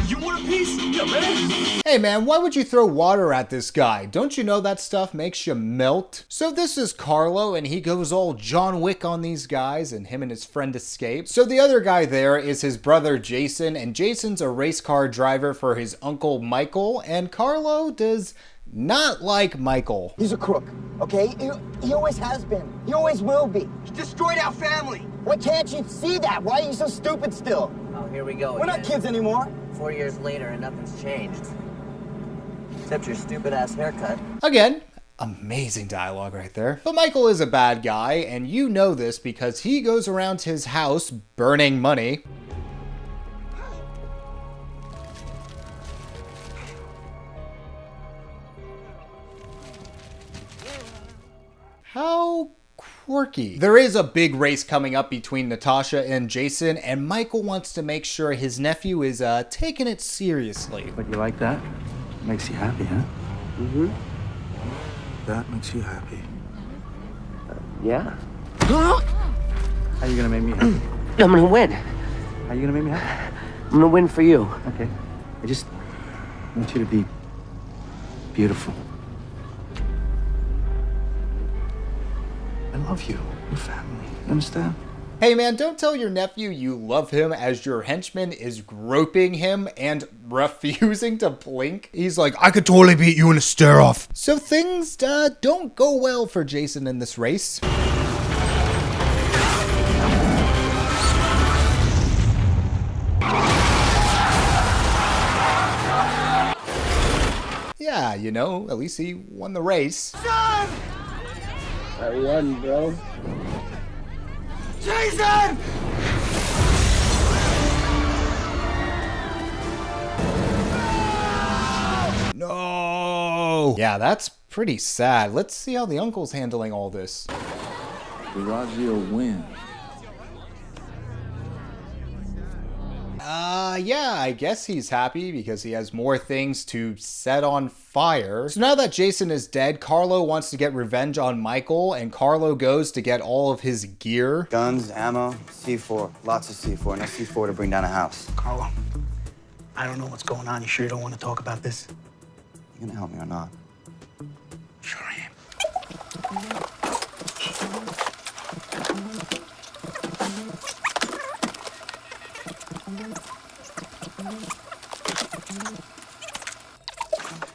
You want a piece? Yeah, man.
Hey man, why would you throw water at this guy? Don't you know that stuff makes you melt? So this is Carlo, and he goes all John Wick on these guys, and him and his friend escape. So the other guy there is his brother Jason, and Jason's a race car driver for his uncle Michael, and Carlo does not like Michael.
He's a crook, okay? He always has been. He always will be. He's destroyed our family. Why can't you see that? Why are you so stupid still?
Oh, here we go
We're
again.
not kids anymore.
4 years later and nothing's changed. Except your stupid ass haircut.
Again, amazing dialogue right there. But Michael is a bad guy, and you know this because he goes around his house burning money. How quirky. There is a big race coming up between Natasha and Jason, and Michael wants to make sure his nephew is taking it seriously.
But you like that? Makes you happy, huh?
Mm-hmm.
That makes you happy.
Yeah.
How you gonna make me happy?
I'm gonna win.
How you gonna make me happy?
I'm gonna win for you.
Okay. I just want you to be beautiful. I love you. Your family. You understand?
Hey man, don't tell your nephew you love him as your henchman is groping him and refusing to blink. He's like, I could totally beat you in a stare-off. So things don't go well for Jason in this race. Yeah, you know, at least he won the race.
Son!
I won, bro.
Jason!
No! Yeah, that's pretty sad. Let's see how the uncle's handling all this.
Durazio wins.
Yeah, I guess he's happy because he has more things to set on fire. So now that Jason is dead, Carlo wants to get revenge on Michael, and Carlo goes to get all of his gear.
Guns, ammo, C4. Lots of C4. Enough C4 to bring down a house.
Carlo, I don't know what's going on. You sure you don't want to talk about this?
You gonna help me or not?
Sure I am.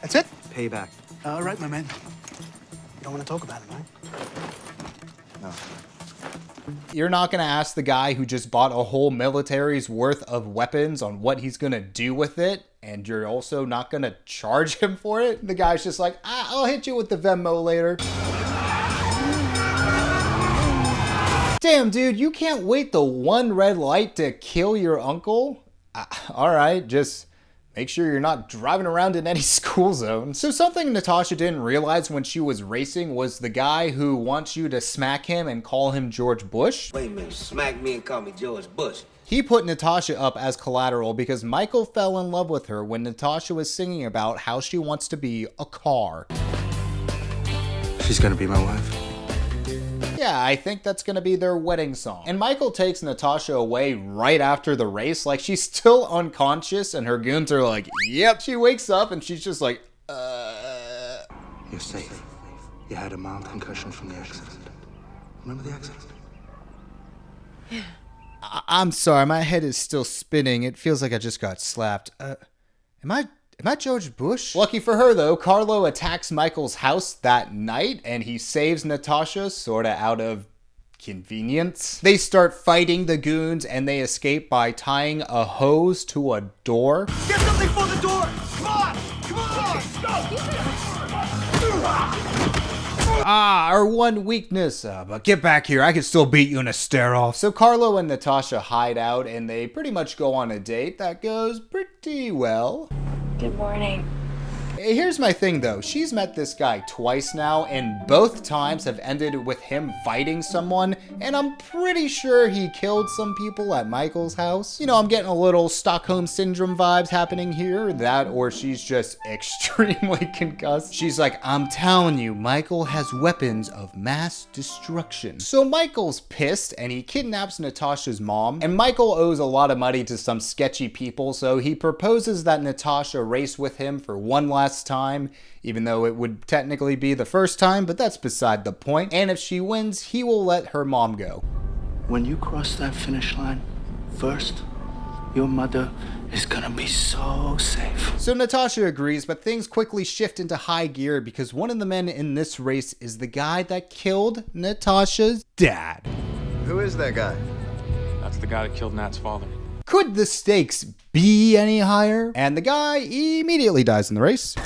That's it?
Payback.
All right, my man. You don't want to talk about it, right?
No.
You're not gonna ask the guy who just bought a whole military's worth of weapons on what he's gonna do with it, and you're also not gonna charge him for it? The guy's just like, I'll hit you with the Venmo later. Damn, dude, you can't wait the one red light to kill your uncle? Alright, just make sure you're not driving around in any school zone. So something Natasha didn't realize when she was racing was the guy who wants you to smack him and call him George Bush.
Wait a minute, smack me and call me George Bush.
He put Natasha up as collateral because Michael fell in love with her when Natasha was singing about how she wants to be a car.
She's gonna be my wife.
Yeah, I think that's gonna be their wedding song. And Michael takes Natasha away right after the race, like she's still unconscious, and her goons are like, yep. She wakes up and she's just like,
You're safe. You had a mild concussion from the accident. Remember the accident?
Yeah.
I'm sorry, my head is still spinning. It feels like I just got slapped. Am I George Bush? Lucky for her, though, Carlo attacks Michael's house that night, and he saves Natasha sorta out of convenience. They start fighting the goons, and they escape by tying a hose to a door.
Get something for the door! Come on! Come on!
Our one weakness. But get back here, I can still beat you in a stare-off. So Carlo and Natasha hide out, and they pretty much go on a date that goes pretty well.
Good morning.
Here's my thing though, she's met this guy twice now, and both times have ended with him fighting someone, and I'm pretty sure he killed some people at Michael's house. You know, I'm getting a little Stockholm Syndrome vibes happening here, that or she's just extremely concussed. She's like, I'm telling you, Michael has weapons of mass destruction. So Michael's pissed, and he kidnaps Natasha's mom, and Michael owes a lot of money to some sketchy people, so he proposes that Natasha race with him for one last time, even though it would technically be the first time, but that's beside the point. And if she wins, he will let her mom go.
When you cross that finish line, first, your mother is gonna be so safe.
So Natasha agrees, but things quickly shift into high gear because one of the men in this race is the guy that killed Natasha's dad.
Who is that guy?
That's the guy that killed Nat's father.
Could the stakes be any higher? And the guy immediately dies in the race.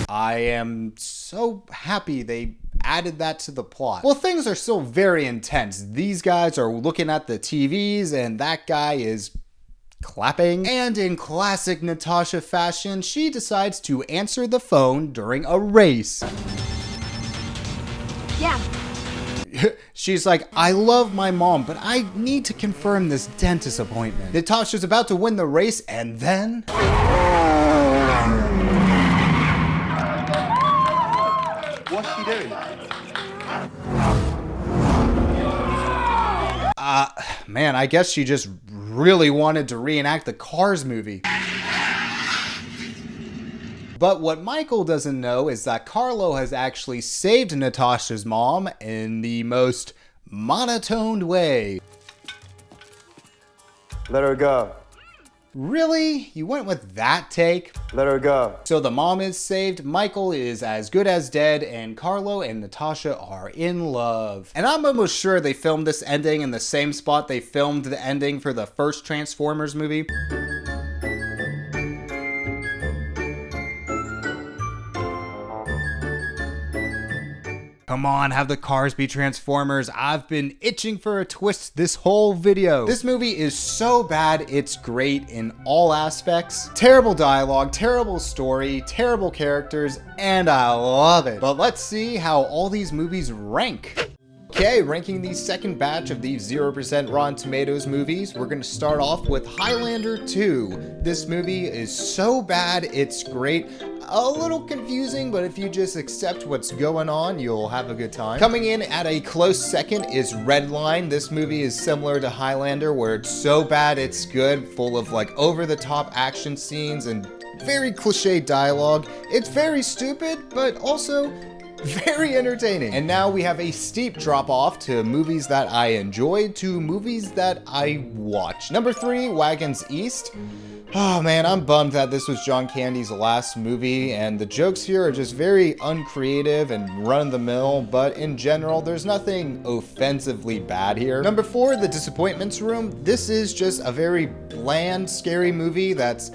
I am so happy they added that to the plot. Well, things are still very intense. These guys are looking at the TVs, and that guy is clapping. And in classic Natasha fashion, she decides to answer the phone during a race.
Yeah.
She's like, I love my mom, but I need to confirm this dentist appointment. Natasha's about to win the race, and then...
What's she doing?
Man, I guess she just really wanted to reenact the Cars movie. But what Michael doesn't know is that Carlo has actually saved Natasha's mom in the most monotoned way.
Let her go.
Really? You went with that take?
Let her go.
So the mom is saved, Michael is as good as dead, and Carlo and Natasha are in love. And I'm almost sure they filmed this ending in the same spot they filmed the ending for the first Transformers movie. Come on, have the cars be Transformers. I've been itching for a twist this whole video. This movie is so bad, it's great in all aspects. Terrible dialogue, terrible story, terrible characters, and I love it. But let's see how all these movies rank. Okay, ranking the second batch of these 0% Rotten Tomatoes movies, we're gonna start off with Highlander 2. This movie is so bad, it's great. A little confusing, but if you just accept what's going on, you'll have a good time. Coming in at a close second is Redline. This movie is similar to Highlander, where it's so bad it's good, full of like over-the-top action scenes and very cliche dialogue. It's very stupid, but also very entertaining. And now we have a steep drop off to movies that I enjoyed to movies that I watched. Number 3, Wagons East. Oh man, I'm bummed that this was John Candy's last movie, and the jokes here are just very uncreative and run-of-the-mill, but in general, there's nothing offensively bad here. Number 4, The Disappointments Room. This is just a very bland, scary movie that's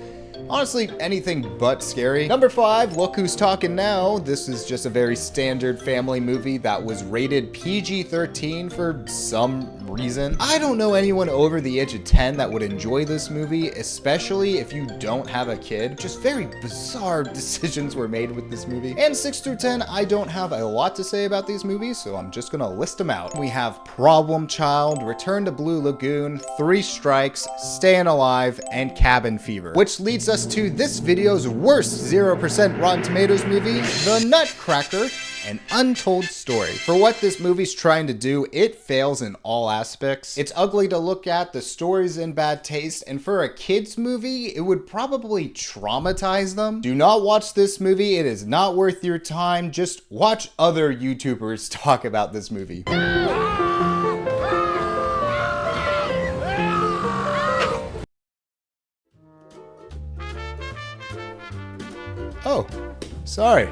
honestly anything but scary. Number 5, Look Who's Talking Now. This is just a very standard family movie that was rated PG-13 for some reason. I don't know anyone over the age of 10 that would enjoy this movie, especially if you don't have a kid. Just very bizarre decisions were made with this movie. And 6 through 10, I don't have a lot to say about these movies, so I'm just gonna list them out. We have Problem Child, Return to Blue Lagoon, 3 Strikes, Staying Alive, and Cabin Fever, which leads us us to this video's worst 0% Rotten Tomatoes movie, The Nutcracker, An Untold Story. For what this movie's trying to do, it fails in all aspects. It's ugly to look at, the story's in bad taste, and for a kid's movie, it would probably traumatize them. Do not watch this movie, it is not worth your time. Just watch other YouTubers talk about this movie. Oh, sorry.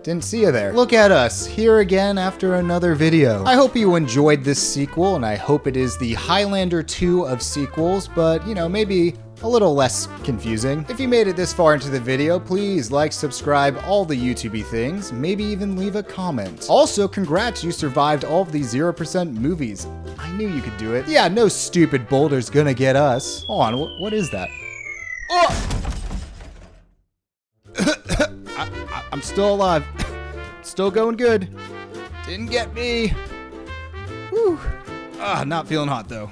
Didn't see you there. Look at us, here again after another video. I hope you enjoyed this sequel, and I hope it is the Highlander 2 of sequels, but, you know, maybe a little less confusing. If you made it this far into the video, please like, subscribe, all the YouTube-y things, maybe even leave a comment. Also, congrats, you survived all of these 0% movies. I knew you could do it. Yeah, no stupid boulder's gonna get us. Hold on, what is that? Oh! I'm still alive. Still going good. Didn't get me. Whew. Not feeling hot though.